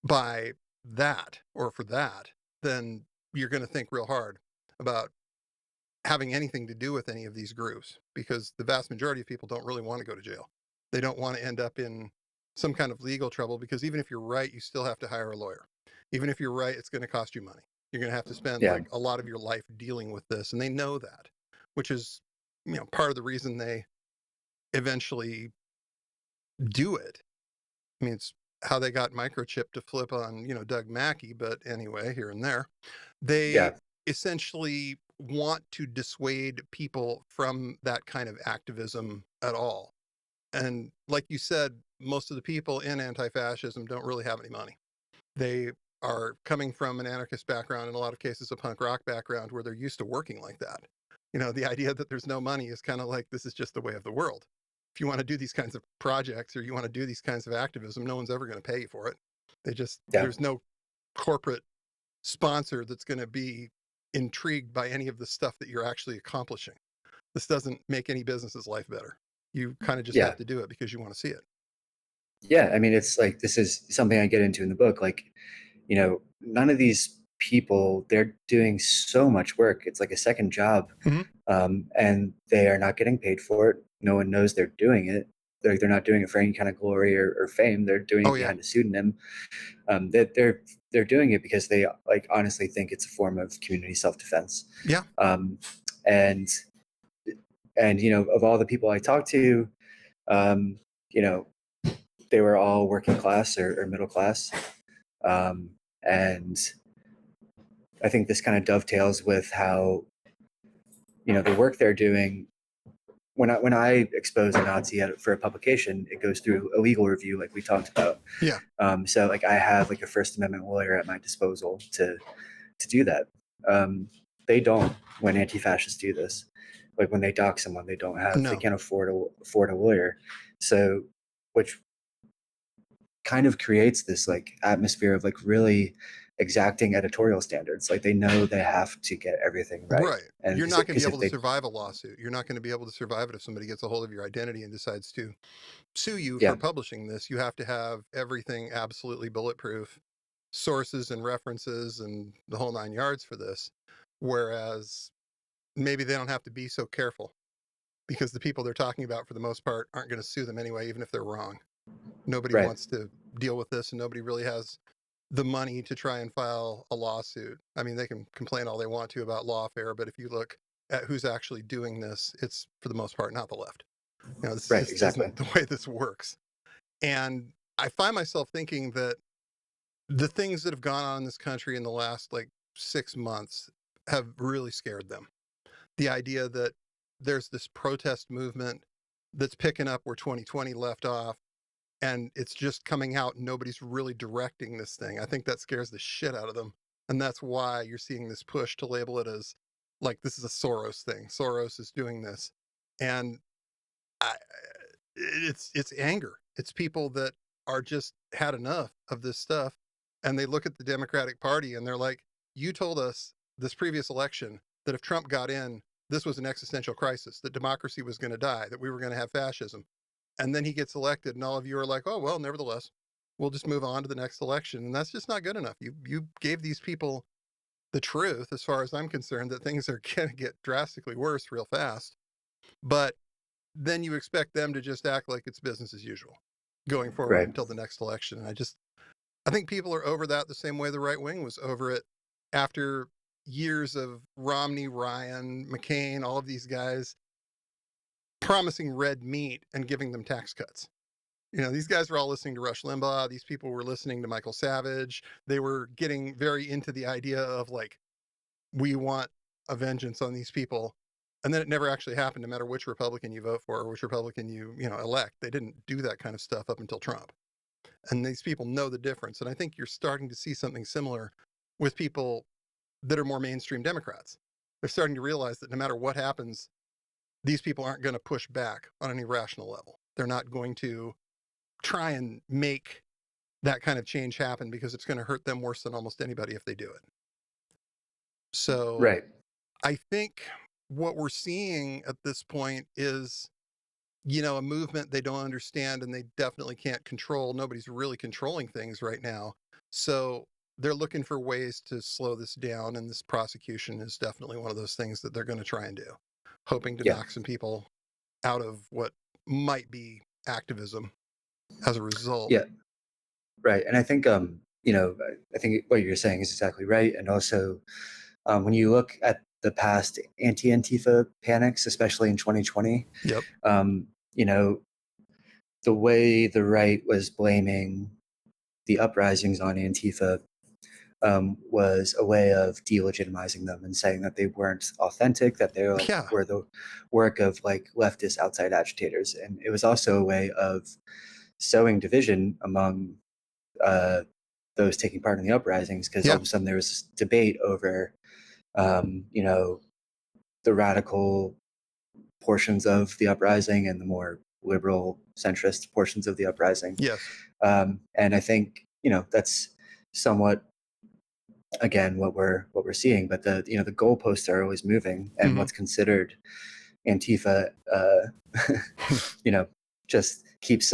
Speaker 1: by that or for that, then you're going to think real hard about having anything to do with any of these groups, because the vast majority of people don't really want to go to jail. They don't want to end up in some kind of legal trouble, because even if you're right, you still have to hire a lawyer. Even if you're right, it's going to cost you money. You're going to have to spend
Speaker 7: Yeah.
Speaker 1: like a lot of your life dealing with this. And they know that, which is, part of the reason they eventually do it. I mean, it's how they got microchip to flip on, Doug Mackey. But anyway, here and there, they
Speaker 7: Yeah.
Speaker 1: essentially want to dissuade people from that kind of activism at all. And like you said, most of the people in anti-fascism don't really have any money. They are coming from an anarchist background, in a lot of cases a punk rock background, where they're used to working like that. The idea that there's no money is kind of like, this is just the way of the world. If you want to do these kinds of projects or you want to do these kinds of activism, no one's ever going to pay you for it. There's no corporate sponsor that's going to be intrigued by any of the stuff that you're actually accomplishing. This doesn't make any business's life better. You kind of just have to do it because you want to see it.
Speaker 7: Yeah. I mean, it's like, this is something I get into in the book. Like, none of these people, they're doing so much work. It's like a second job. And they are not getting paid for it. No one knows they're doing it. They're not doing it for any kind of glory or fame. They're doing it behind a pseudonym. They're doing it because they like honestly think it's a form of community self-defense.
Speaker 1: Yeah.
Speaker 7: And of all the people I talked to, they were all working class or middle class. And I think this kind of dovetails with how, the work they're doing. When I expose a Nazi for a publication, it goes through a legal review, like we talked about.
Speaker 1: Yeah.
Speaker 7: So like I have like a First Amendment lawyer at my disposal to do that. They don't when anti-fascists do this. Like when they dock someone, they don't have. They can't afford a lawyer. So, which kind of creates this like atmosphere of like really exacting editorial standards. Like they know they have to get everything right.
Speaker 1: Right.
Speaker 7: And
Speaker 1: you're not going to be able to survive a lawsuit. You're not going to be able to survive it if somebody gets a hold of your identity and decides to sue you for publishing this. You have to have everything absolutely bulletproof, sources and references and the whole 9 yards for this. Whereas maybe they don't have to be so careful, because the people they're talking about for the most part aren't going to sue them anyway, even if they're wrong. Nobody wants to deal with this, and nobody really has the money to try and file a lawsuit. I mean, they can complain all they want to about lawfare, but if you look at who's actually doing this, it's for the most part not the left. This just isn't the way this works. And I find myself thinking that the things that have gone on in this country in the last like 6 months have really scared them. The idea that there's this protest movement that's picking up where 2020 left off, and it's just coming out and nobody's really directing this thing. I think that scares the shit out of them. And that's why you're seeing this push to label it as like, this is a Soros thing. Soros is doing this. And it's anger. It's people that are just had enough of this stuff. And they look at the Democratic Party and they're like, you told us this previous election that if Trump got in, this was an existential crisis, that democracy was going to die, that we were going to have fascism. And then he gets elected and all of you are like, oh, well, nevertheless, we'll just move on to the next election. And that's just not good enough. You gave these people the truth, as far as I'm concerned, that things are going to get drastically worse real fast. But then you expect them to just act like it's business as usual going forward until the next election. And I think people are over that the same way the right wing was over it after years of Romney, Ryan, McCain, all of these guys promising red meat and giving them tax cuts. These guys were all listening to Rush Limbaugh. These people were listening to Michael Savage. They were getting very into the idea of like, we want a vengeance on these people. And then it never actually happened, no matter which Republican you vote for or which Republican you elect. They didn't do that kind of stuff up until Trump. And these people know the difference. And I think you're starting to see something similar with people that are more mainstream Democrats. They're starting to realize that no matter what happens, these people aren't going to push back on any rational level. They're not going to try and make that kind of change happen, because it's going to hurt them worse than almost anybody if they do it. So I think what we're seeing at this point is, a movement they don't understand and they definitely can't control. Nobody's really controlling things right now. So they're looking for ways to slow this down. And this prosecution is definitely one of those things that they're going to try and do, hoping to
Speaker 7: Yeah.
Speaker 1: knock some people out of what might be activism as a result.
Speaker 7: Yeah. Right. And I think, I think what you're saying is exactly right. And also, when you look at the past anti-Antifa panics, especially in 2020,
Speaker 1: Yep.
Speaker 7: The way the right was blaming the uprisings on Antifa was a way of delegitimizing them and saying that they weren't authentic, that they
Speaker 1: Yeah.
Speaker 7: were the work of like leftist outside agitators. And it was also a way of sowing division among those taking part in the uprisings, because all of a sudden there was this debate over, the radical portions of the uprising and the more liberal centrist portions of the uprising.
Speaker 1: Yes.
Speaker 7: And I think, that's somewhat, again, what we're seeing, but the goalposts are always moving, and what's considered Antifa, just keeps,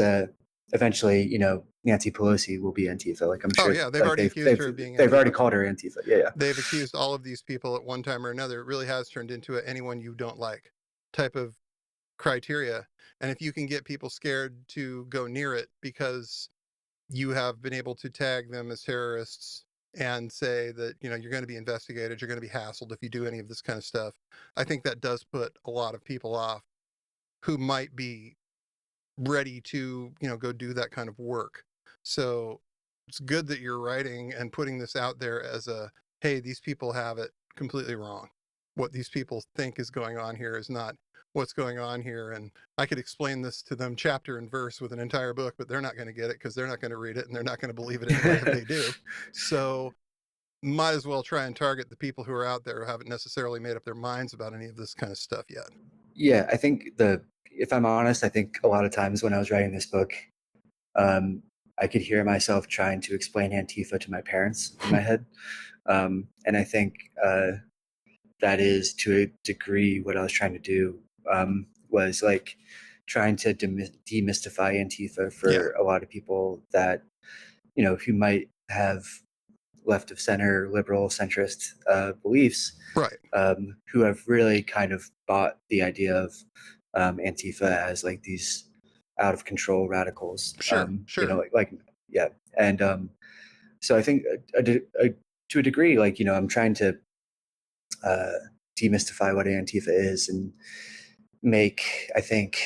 Speaker 7: eventually, Nancy Pelosi will be Antifa. Like, I'm sure.
Speaker 1: Oh yeah, they've already accused her of being Antifa.
Speaker 7: They've already called her Antifa. Yeah.
Speaker 1: They've accused all of these people at one time or another. It really has turned into a anyone you don't like type of criteria. And if you can get people scared to go near it because you have been able to tag them as terrorists and say that, you're going to be investigated, you're going to be hassled if you do any of this kind of stuff, I think that does put a lot of people off who might be ready to, go do that kind of work. So it's good that you're writing and putting this out there as a, hey, these people have it completely wrong. What these people think is going on here is not what's going on here. And I could explain this to them chapter and verse with an entire book, but they're not going to get it because they're not going to read it and they're not going to believe it anyway if they do. So might as well try and target the people who are out there who haven't necessarily made up their minds about any of this kind of stuff yet.
Speaker 7: Yeah, I think if I'm honest, I think a lot of times when I was writing this book, I could hear myself trying to explain Antifa to my parents in my head. And I think that is, to a degree, what I was trying to do, was like trying to demystify Antifa for a lot of people that, who might have left of center, liberal, centrist beliefs,
Speaker 1: right?
Speaker 7: Who have really kind of bought the idea of Antifa as like these out of control radicals.
Speaker 1: Sure.
Speaker 7: Yeah. And so I think to a degree, like, I'm trying to demystify what Antifa is and make, I think,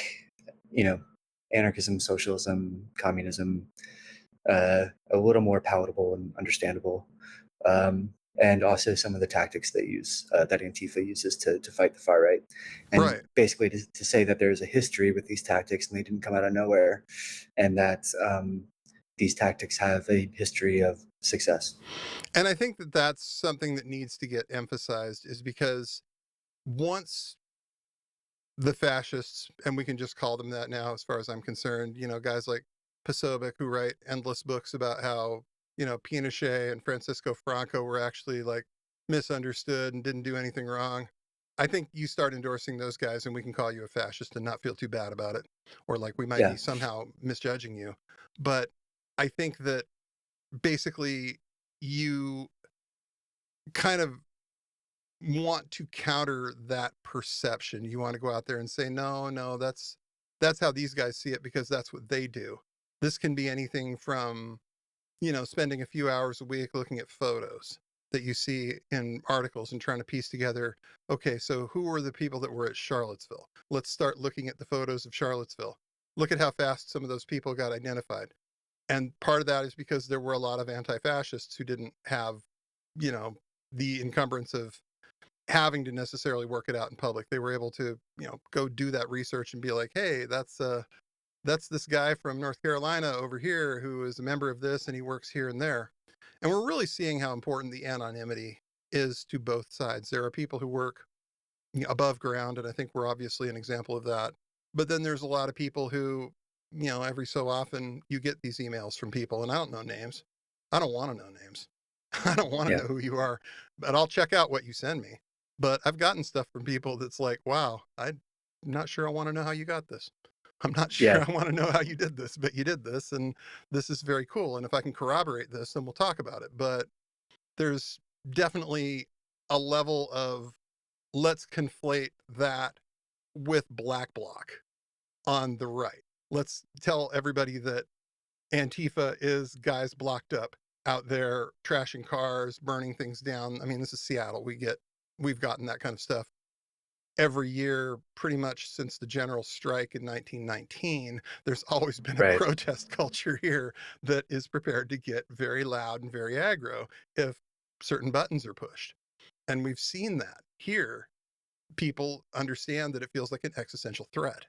Speaker 7: anarchism, socialism, communism a little more palatable and understandable. And also some of the tactics they use, that Antifa uses to fight the far right. And basically to say that there's a history with these tactics and they didn't come out of nowhere, and that these tactics have a history of success.
Speaker 1: And I think that that's something that needs to get emphasized, is because once the fascists, and we can just call them that now as far as I'm concerned, guys like Pasobic who write endless books about how, Pinochet and Francisco Franco were actually like misunderstood and didn't do anything wrong. I think you start endorsing those guys and we can call you a fascist and not feel too bad about it, or like we might be somehow misjudging you. But I think that basically you kind of want to counter that perception. You want to go out there and say, no, that's how these guys see it because that's what they do. This can be anything from, spending a few hours a week looking at photos that you see in articles and trying to piece together, okay, so who were the people that were at Charlottesville? Let's start looking at the photos of Charlottesville. Look at how fast some of those people got identified. And part of that is because there were a lot of anti-fascists who didn't have, the encumbrance of having to necessarily work it out in public. They were able to, go do that research and be like, hey, that's this guy from North Carolina over here who is a member of this and he works here and there. And we're really seeing how important the anonymity is to both sides. There are people who work above ground, and I think we're obviously an example of that. But then there's a lot of people who, every so often you get these emails from people, and I don't know names. I don't want to know names. I don't want to know who you are, but I'll check out what you send me. But I've gotten stuff from people that's like, wow, I'm not sure I want to know how you got this. I'm not sure
Speaker 7: Yeah.
Speaker 1: I want to know how you did this, but you did this, and this is very cool. And if I can corroborate this, then we'll talk about it. But there's definitely a level of let's conflate that with black bloc on the right. Let's tell everybody that Antifa is guys blocked up out there trashing cars, burning things down. I mean, this is Seattle. We've gotten that kind of stuff every year pretty much since the general strike in 1919. There's always been a
Speaker 7: Right.
Speaker 1: protest culture here that is prepared to get very loud and very aggro if certain buttons are pushed. And we've seen that here. People understand that it feels like an existential threat.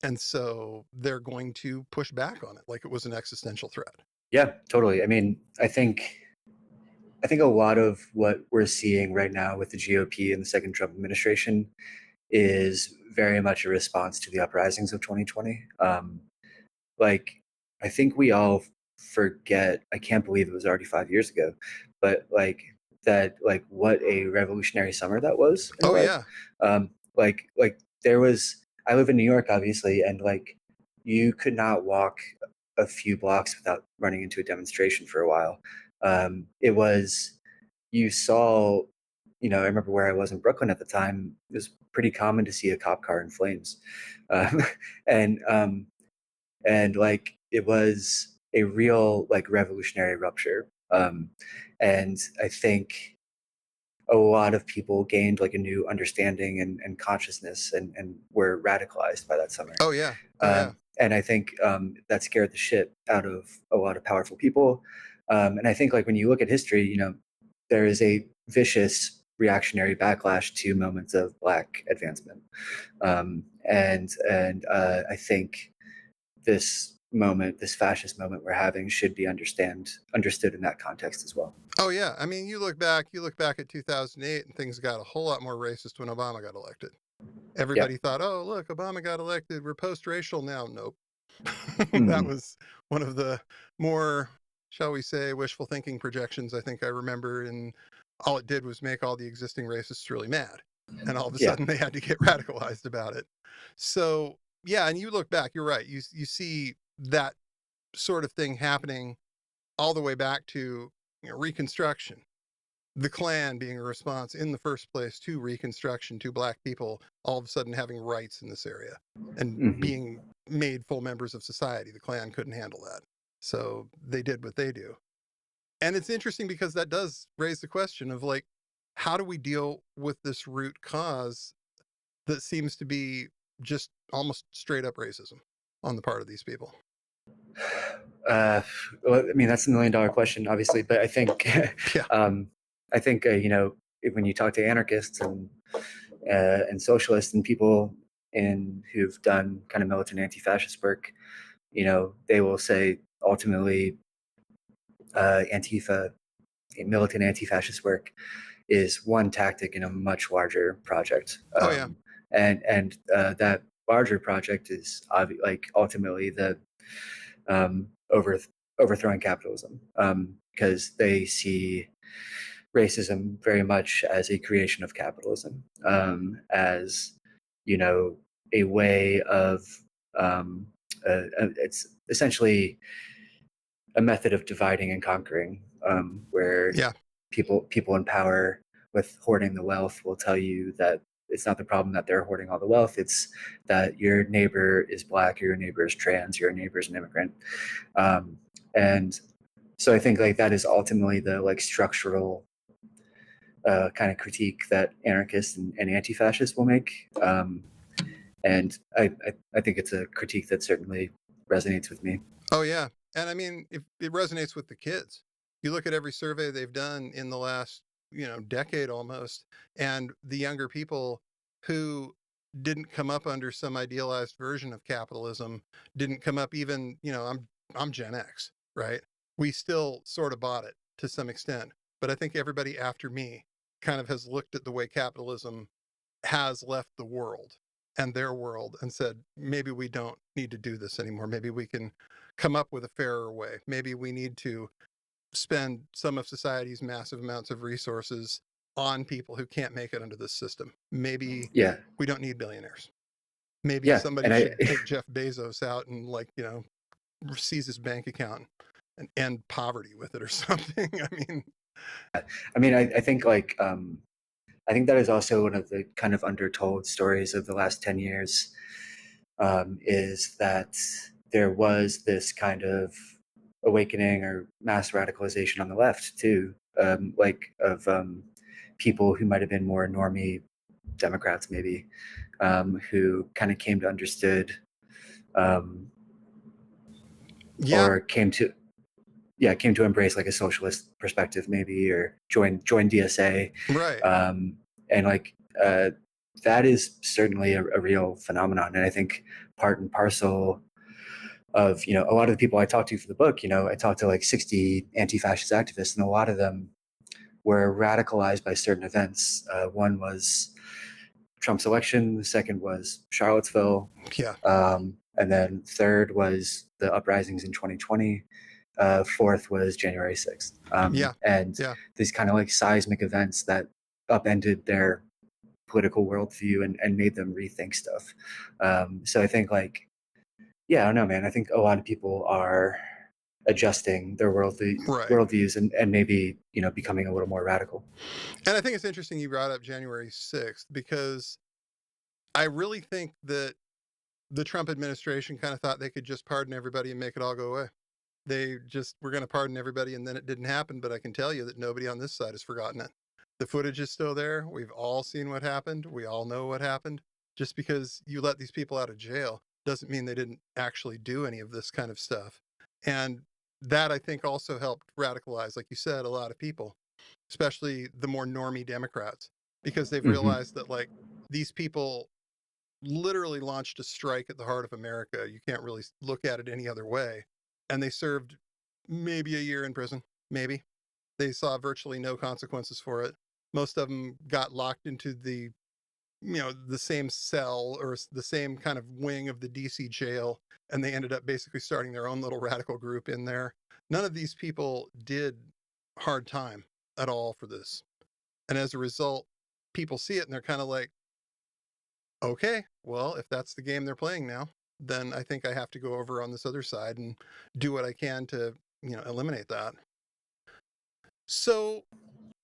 Speaker 1: And so they're going to push back on it like it was an existential threat.
Speaker 7: Yeah, totally. I mean, I think a lot of what we're seeing right now with the GOP and the second Trump administration is very much a response to the uprisings of 2020. Like, I think we all forget, I can't believe it was already 5 years ago, but like that, like what a revolutionary summer that was in a
Speaker 1: Oh,
Speaker 7: way.
Speaker 1: yeah.
Speaker 7: Like there was, I live in New York, obviously, and like you could not walk a few blocks without running into a demonstration for a while. It was, you saw, I remember where I was in Brooklyn at the time, it was pretty common to see a cop car in flames. Um, and, um, and like it was a real like revolutionary rupture. And I think a lot of people gained like a new understanding and consciousness and were radicalized by that summer.
Speaker 1: Oh, yeah. Oh, yeah.
Speaker 7: And I think that scared the shit out of a lot of powerful people. And I think like when you look at history, there is a vicious reactionary backlash to moments of Black advancement. And I think this moment, this fascist moment we're having, should be understood in that context as well.
Speaker 1: Oh, yeah. I mean, you look back at 2008 and things got a whole lot more racist when Obama got elected. Everybody thought, oh, look, Obama got elected. We're post-racial now. Nope. That was one of the more, shall we say, wishful thinking projections I think I remember. And all it did was make all the existing racists really mad. And all of a sudden they had to get radicalized about it. So, yeah. And you look back, you're right. You see that sort of thing happening all the way back to Reconstruction, the Klan being a response in the first place to Reconstruction, to Black people all of a sudden having rights in this area and being made full members of society. The Klan couldn't handle that. So they did what they do. And it's interesting because that does raise the question of like, how do we deal with this root cause that seems to be just almost straight up racism on the part of these people?
Speaker 7: Well, I mean, that's $1 million question, obviously, but I think, I think when you talk to anarchists and socialists and people who've done kind of militant anti-fascist work, they will say ultimately, Antifa, militant anti-fascist work, is one tactic in a much larger project. And that larger project is like ultimately the overthrowing capitalism, because they see racism very much as a creation of capitalism, as a way of it's essentially a method of dividing and conquering, where people in power with hoarding the wealth will tell you that it's not the problem that they're hoarding all the wealth. It's that your neighbor is Black, or your neighbor is trans, your neighbor is an immigrant. And so I think like that is ultimately the like structural kind of critique that anarchists and anti-fascists will make. And I think it's a critique that certainly resonates with me.
Speaker 1: Oh, yeah. And I mean, if it resonates with the kids. You look at every survey they've done in the last, decade almost, and the younger people who didn't come up under some idealized version of capitalism, didn't come up even, I'm Gen X, right? We still sort of bought it to some extent. But I think everybody after me kind of has looked at the way capitalism has left the world and their world and said, maybe we don't need to do this anymore. Maybe we can come up with a fairer way. Maybe we need to spend some of society's massive amounts of resources on people who can't make it under this system. Maybe
Speaker 7: Yeah.
Speaker 1: we don't need billionaires. Maybe
Speaker 7: Yeah.
Speaker 1: somebody should take Jeff Bezos out and, like, you know, seize his bank account and end poverty with it or something.
Speaker 7: I mean, I think like, I think that is also one of the kind of undertold stories of the last 10 years, is that there was this kind of awakening or mass radicalization on the left too, like of people who might have been more normie Democrats maybe, who kind of came to understood, or came to embrace like a socialist perspective maybe, or join DSA,
Speaker 1: Right.
Speaker 7: And like that is certainly a real phenomenon, and I think part and parcel of, you know, a lot of the people I talked to for the book, you know, I talked to like 60 anti-fascist activists, and a lot of them were radicalized by certain events. One was Trump's election, the second was Charlottesville, and then third was the uprisings in 2020. Fourth was January 6th. And these kind of like seismic events that upended their political worldview and made them rethink stuff. So I think like, I don't know, man. I think a lot of people are adjusting their worldviews and maybe, you know, becoming a little more radical.
Speaker 1: And I think it's interesting you brought up January 6th, because I really think that the Trump administration kind of thought they could just pardon everybody and make it all go away. They just were going to pardon everybody, and then it didn't happen. But I can tell you that nobody on this side has forgotten it. The footage is still there. We've all seen what happened. We all know what happened. Just because you let these people out of jail doesn't mean they didn't actually do any of this kind of stuff. And that, I think, also helped radicalize, like you said, a lot of people, especially the more normie Democrats, because they've realized that, like, these people literally launched a strike at the heart of America. You can't really look at it any other way. And they served maybe a year in prison, maybe. They saw virtually no consequences for it. Most of them got locked into the, you know, the same cell or the same kind of wing of the DC jail, and they ended up basically starting their own little radical group in there. None of these people did hard time at all for this. And as a result, people see it and they're kind of like, okay, well, if that's the game they're playing now, then I think I have to go over on this other side and do what I can to, you know, eliminate that. So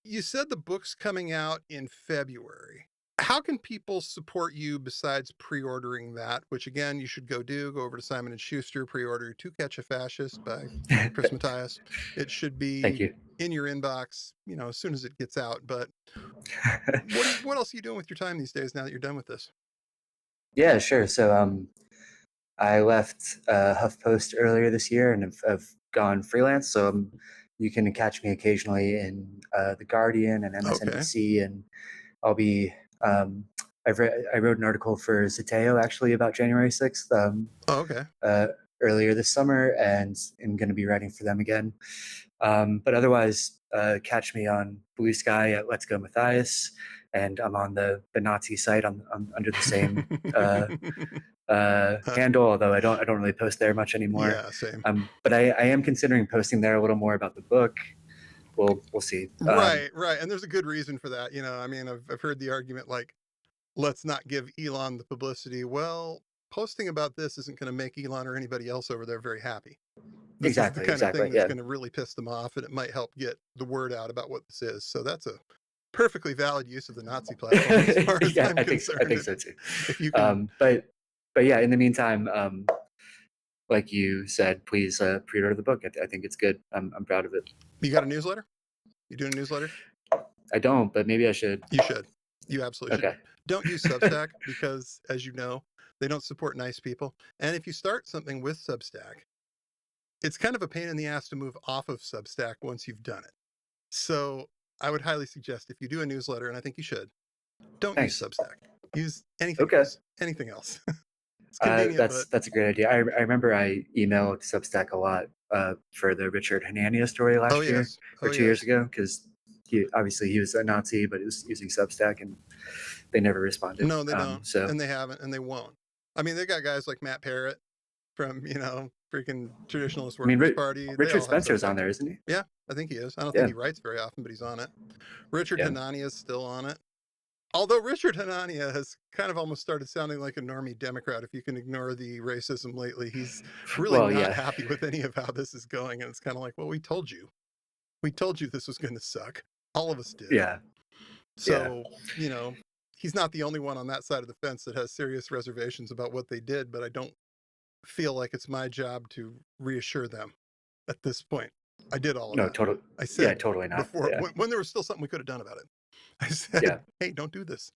Speaker 1: you said the book's coming out in February. How can people support you besides pre-ordering that, which again, you should go over to Simon & Schuster, pre-order To Catch a Fascist by Chris Mathias. It should be in your inbox, you know, as soon as it gets out. But what else are you doing with your time these days now that you're done with this?
Speaker 7: Yeah, sure. So I left HuffPost earlier this year and have gone freelance. So you can catch me occasionally in The Guardian and MSNBC, and I'll be. I wrote an article for Zateo actually about January 6th. Earlier this summer, and I'm going to be writing for them again. But otherwise, catch me on Blue Sky at Let's Go Mathias, and I'm on the Nazi site under the same handle, although I don't really post there much anymore.
Speaker 1: Yeah, same.
Speaker 7: But I am considering posting there a little more about the book. We'll see.
Speaker 1: Right. And there's a good reason for that. You know, I mean, I've heard the argument like, let's not give Elon the publicity. Well, posting about this isn't going to make Elon or anybody else over there very happy. This is the kind of thing that's going to really piss them off, and it might help get the word out about what this is. So that's a perfectly valid use of the Nazi platform as far as I'm concerned.
Speaker 7: I think so too.
Speaker 1: If you can...
Speaker 7: but yeah, in the meantime, like you said, please pre-order the book. I think it's good. I'm proud of it.
Speaker 1: You got a newsletter? You doing a newsletter?
Speaker 7: I don't, but maybe I should.
Speaker 1: You should. You absolutely should. Don't use Substack because, as you know, they don't support nice people. And if you start something with Substack, it's kind of a pain in the ass to move off of Substack once you've done it. So I would highly suggest, if you do a newsletter, and I think you should, don't use Substack. Use anything else. Anything else. It's convenient,
Speaker 7: that's a great idea. I remember I emailed Substack a lot for the Richard Hanania story last year or 2 years ago, because he was a Nazi, but he was using Substack, and they never responded.
Speaker 1: No, they don't. And they haven't, and they won't. I mean, they got guys like Matt Parrott from, you know, freaking Traditionalist
Speaker 7: I mean,
Speaker 1: Workers Party. They all
Speaker 7: Richard
Speaker 1: have some
Speaker 7: Spencer's on
Speaker 1: type
Speaker 7: there,
Speaker 1: of-
Speaker 7: isn't he?
Speaker 1: Yeah, I think he is. I don't
Speaker 7: Yeah.
Speaker 1: think he writes very often, but he's on it. Richard
Speaker 7: Yeah.
Speaker 1: Hanania is still on it. Although Richard Hanania has kind of almost started sounding like a normie Democrat, if you can ignore the racism lately. He's really
Speaker 7: Well,
Speaker 1: not
Speaker 7: yeah.
Speaker 1: happy with any of how this is going. And it's kind of like, well, we told you. We told you this was going to suck. All of us did.
Speaker 7: Yeah.
Speaker 1: So, you know, he's not the only one on that side of the fence that has serious reservations about what they did, but I don't feel like it's my job to reassure them at this point. I did all of
Speaker 7: No,
Speaker 1: that.
Speaker 7: totally.
Speaker 1: I said
Speaker 7: Yeah, totally not.
Speaker 1: before,
Speaker 7: Yeah.
Speaker 1: when there was still something we could have done about it. I said,
Speaker 7: Yeah.
Speaker 1: hey, don't do this.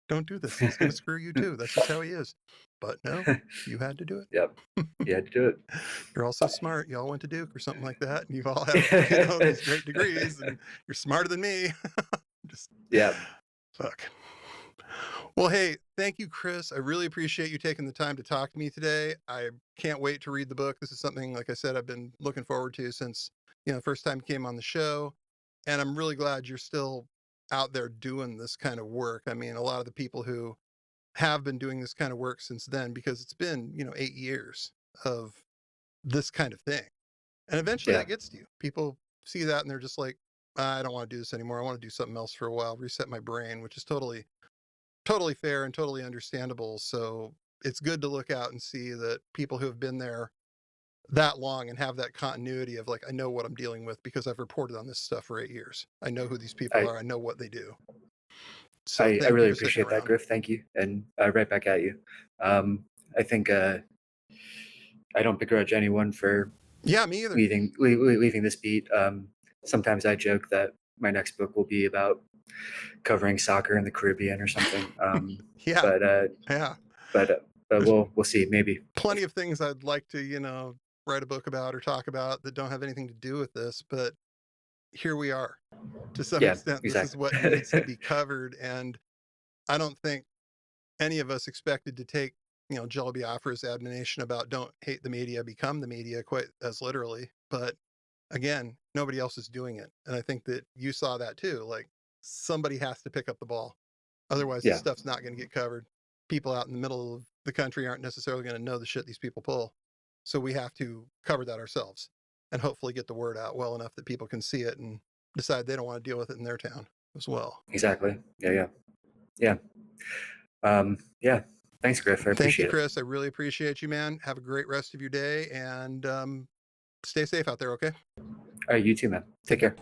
Speaker 1: Don't do this. He's going to screw you too. That's just how he is. But no, you had to do it.
Speaker 7: Yep. You had to do it.
Speaker 1: You're all so smart. You all went to Duke or something like that. And you all have, you know, these great degrees and you're smarter than me. Just,
Speaker 7: Yeah.
Speaker 1: fuck. Well, hey, thank you, Chris. I really appreciate you taking the time to talk to me today. I can't wait to read the book. This is something, like I said, I've been looking forward to since, you know, the first time you came on the show. And I'm really glad you're still out there doing this kind of work. I mean, a lot of the people who have been doing this kind of work since then, because it's been, you know, 8 years of this kind of thing. And eventually
Speaker 7: Yeah.
Speaker 1: that gets to you. People see that and they're just like, I don't want to do this anymore. I want to do something else for a while, reset my brain, which is totally fair and totally understandable. So it's good to look out and see that people who have been there that long and have that continuity of like, I know what I'm dealing with because I've reported on this stuff for 8 years. I know who these people are. I know what they do. So
Speaker 7: I
Speaker 1: thank you
Speaker 7: really
Speaker 1: for sticking
Speaker 7: appreciate that,
Speaker 1: around.
Speaker 7: Griff. Thank you. And right back at you. I think I don't begrudge anyone for
Speaker 1: Yeah, me either.
Speaker 7: leaving this beat. Sometimes I joke that my next book will be about covering soccer in the Caribbean or something.
Speaker 1: Yeah.
Speaker 7: But
Speaker 1: Yeah.
Speaker 7: we'll see. Maybe.
Speaker 1: Plenty of things I'd like to, you know, write a book about or talk about that don't have anything to do with this, but here we are. To some
Speaker 7: Yeah,
Speaker 1: extent, this is
Speaker 7: exactly.
Speaker 1: what needs to be covered. And I don't think any of us expected to take, you know, Jello Biafra's admonition about don't hate the media, become the media quite as literally. But again, nobody else is doing it. And I think that you saw that too. Like somebody has to pick up the ball. Otherwise,
Speaker 7: Yeah.
Speaker 1: this stuff's not going to get covered. People out in the middle of the country aren't necessarily going to know the shit these people pull. So we have to cover that ourselves and hopefully get the word out well enough that people can see it and decide they don't want to deal with it in their town as well.
Speaker 7: Exactly. Yeah. Yeah. Thanks, Griff. I
Speaker 1: Thank
Speaker 7: appreciate
Speaker 1: you,
Speaker 7: it.
Speaker 1: Chris. I really appreciate you, man. Have a great rest of your day and stay safe out there, okay?
Speaker 7: All right, you too, man. Take care.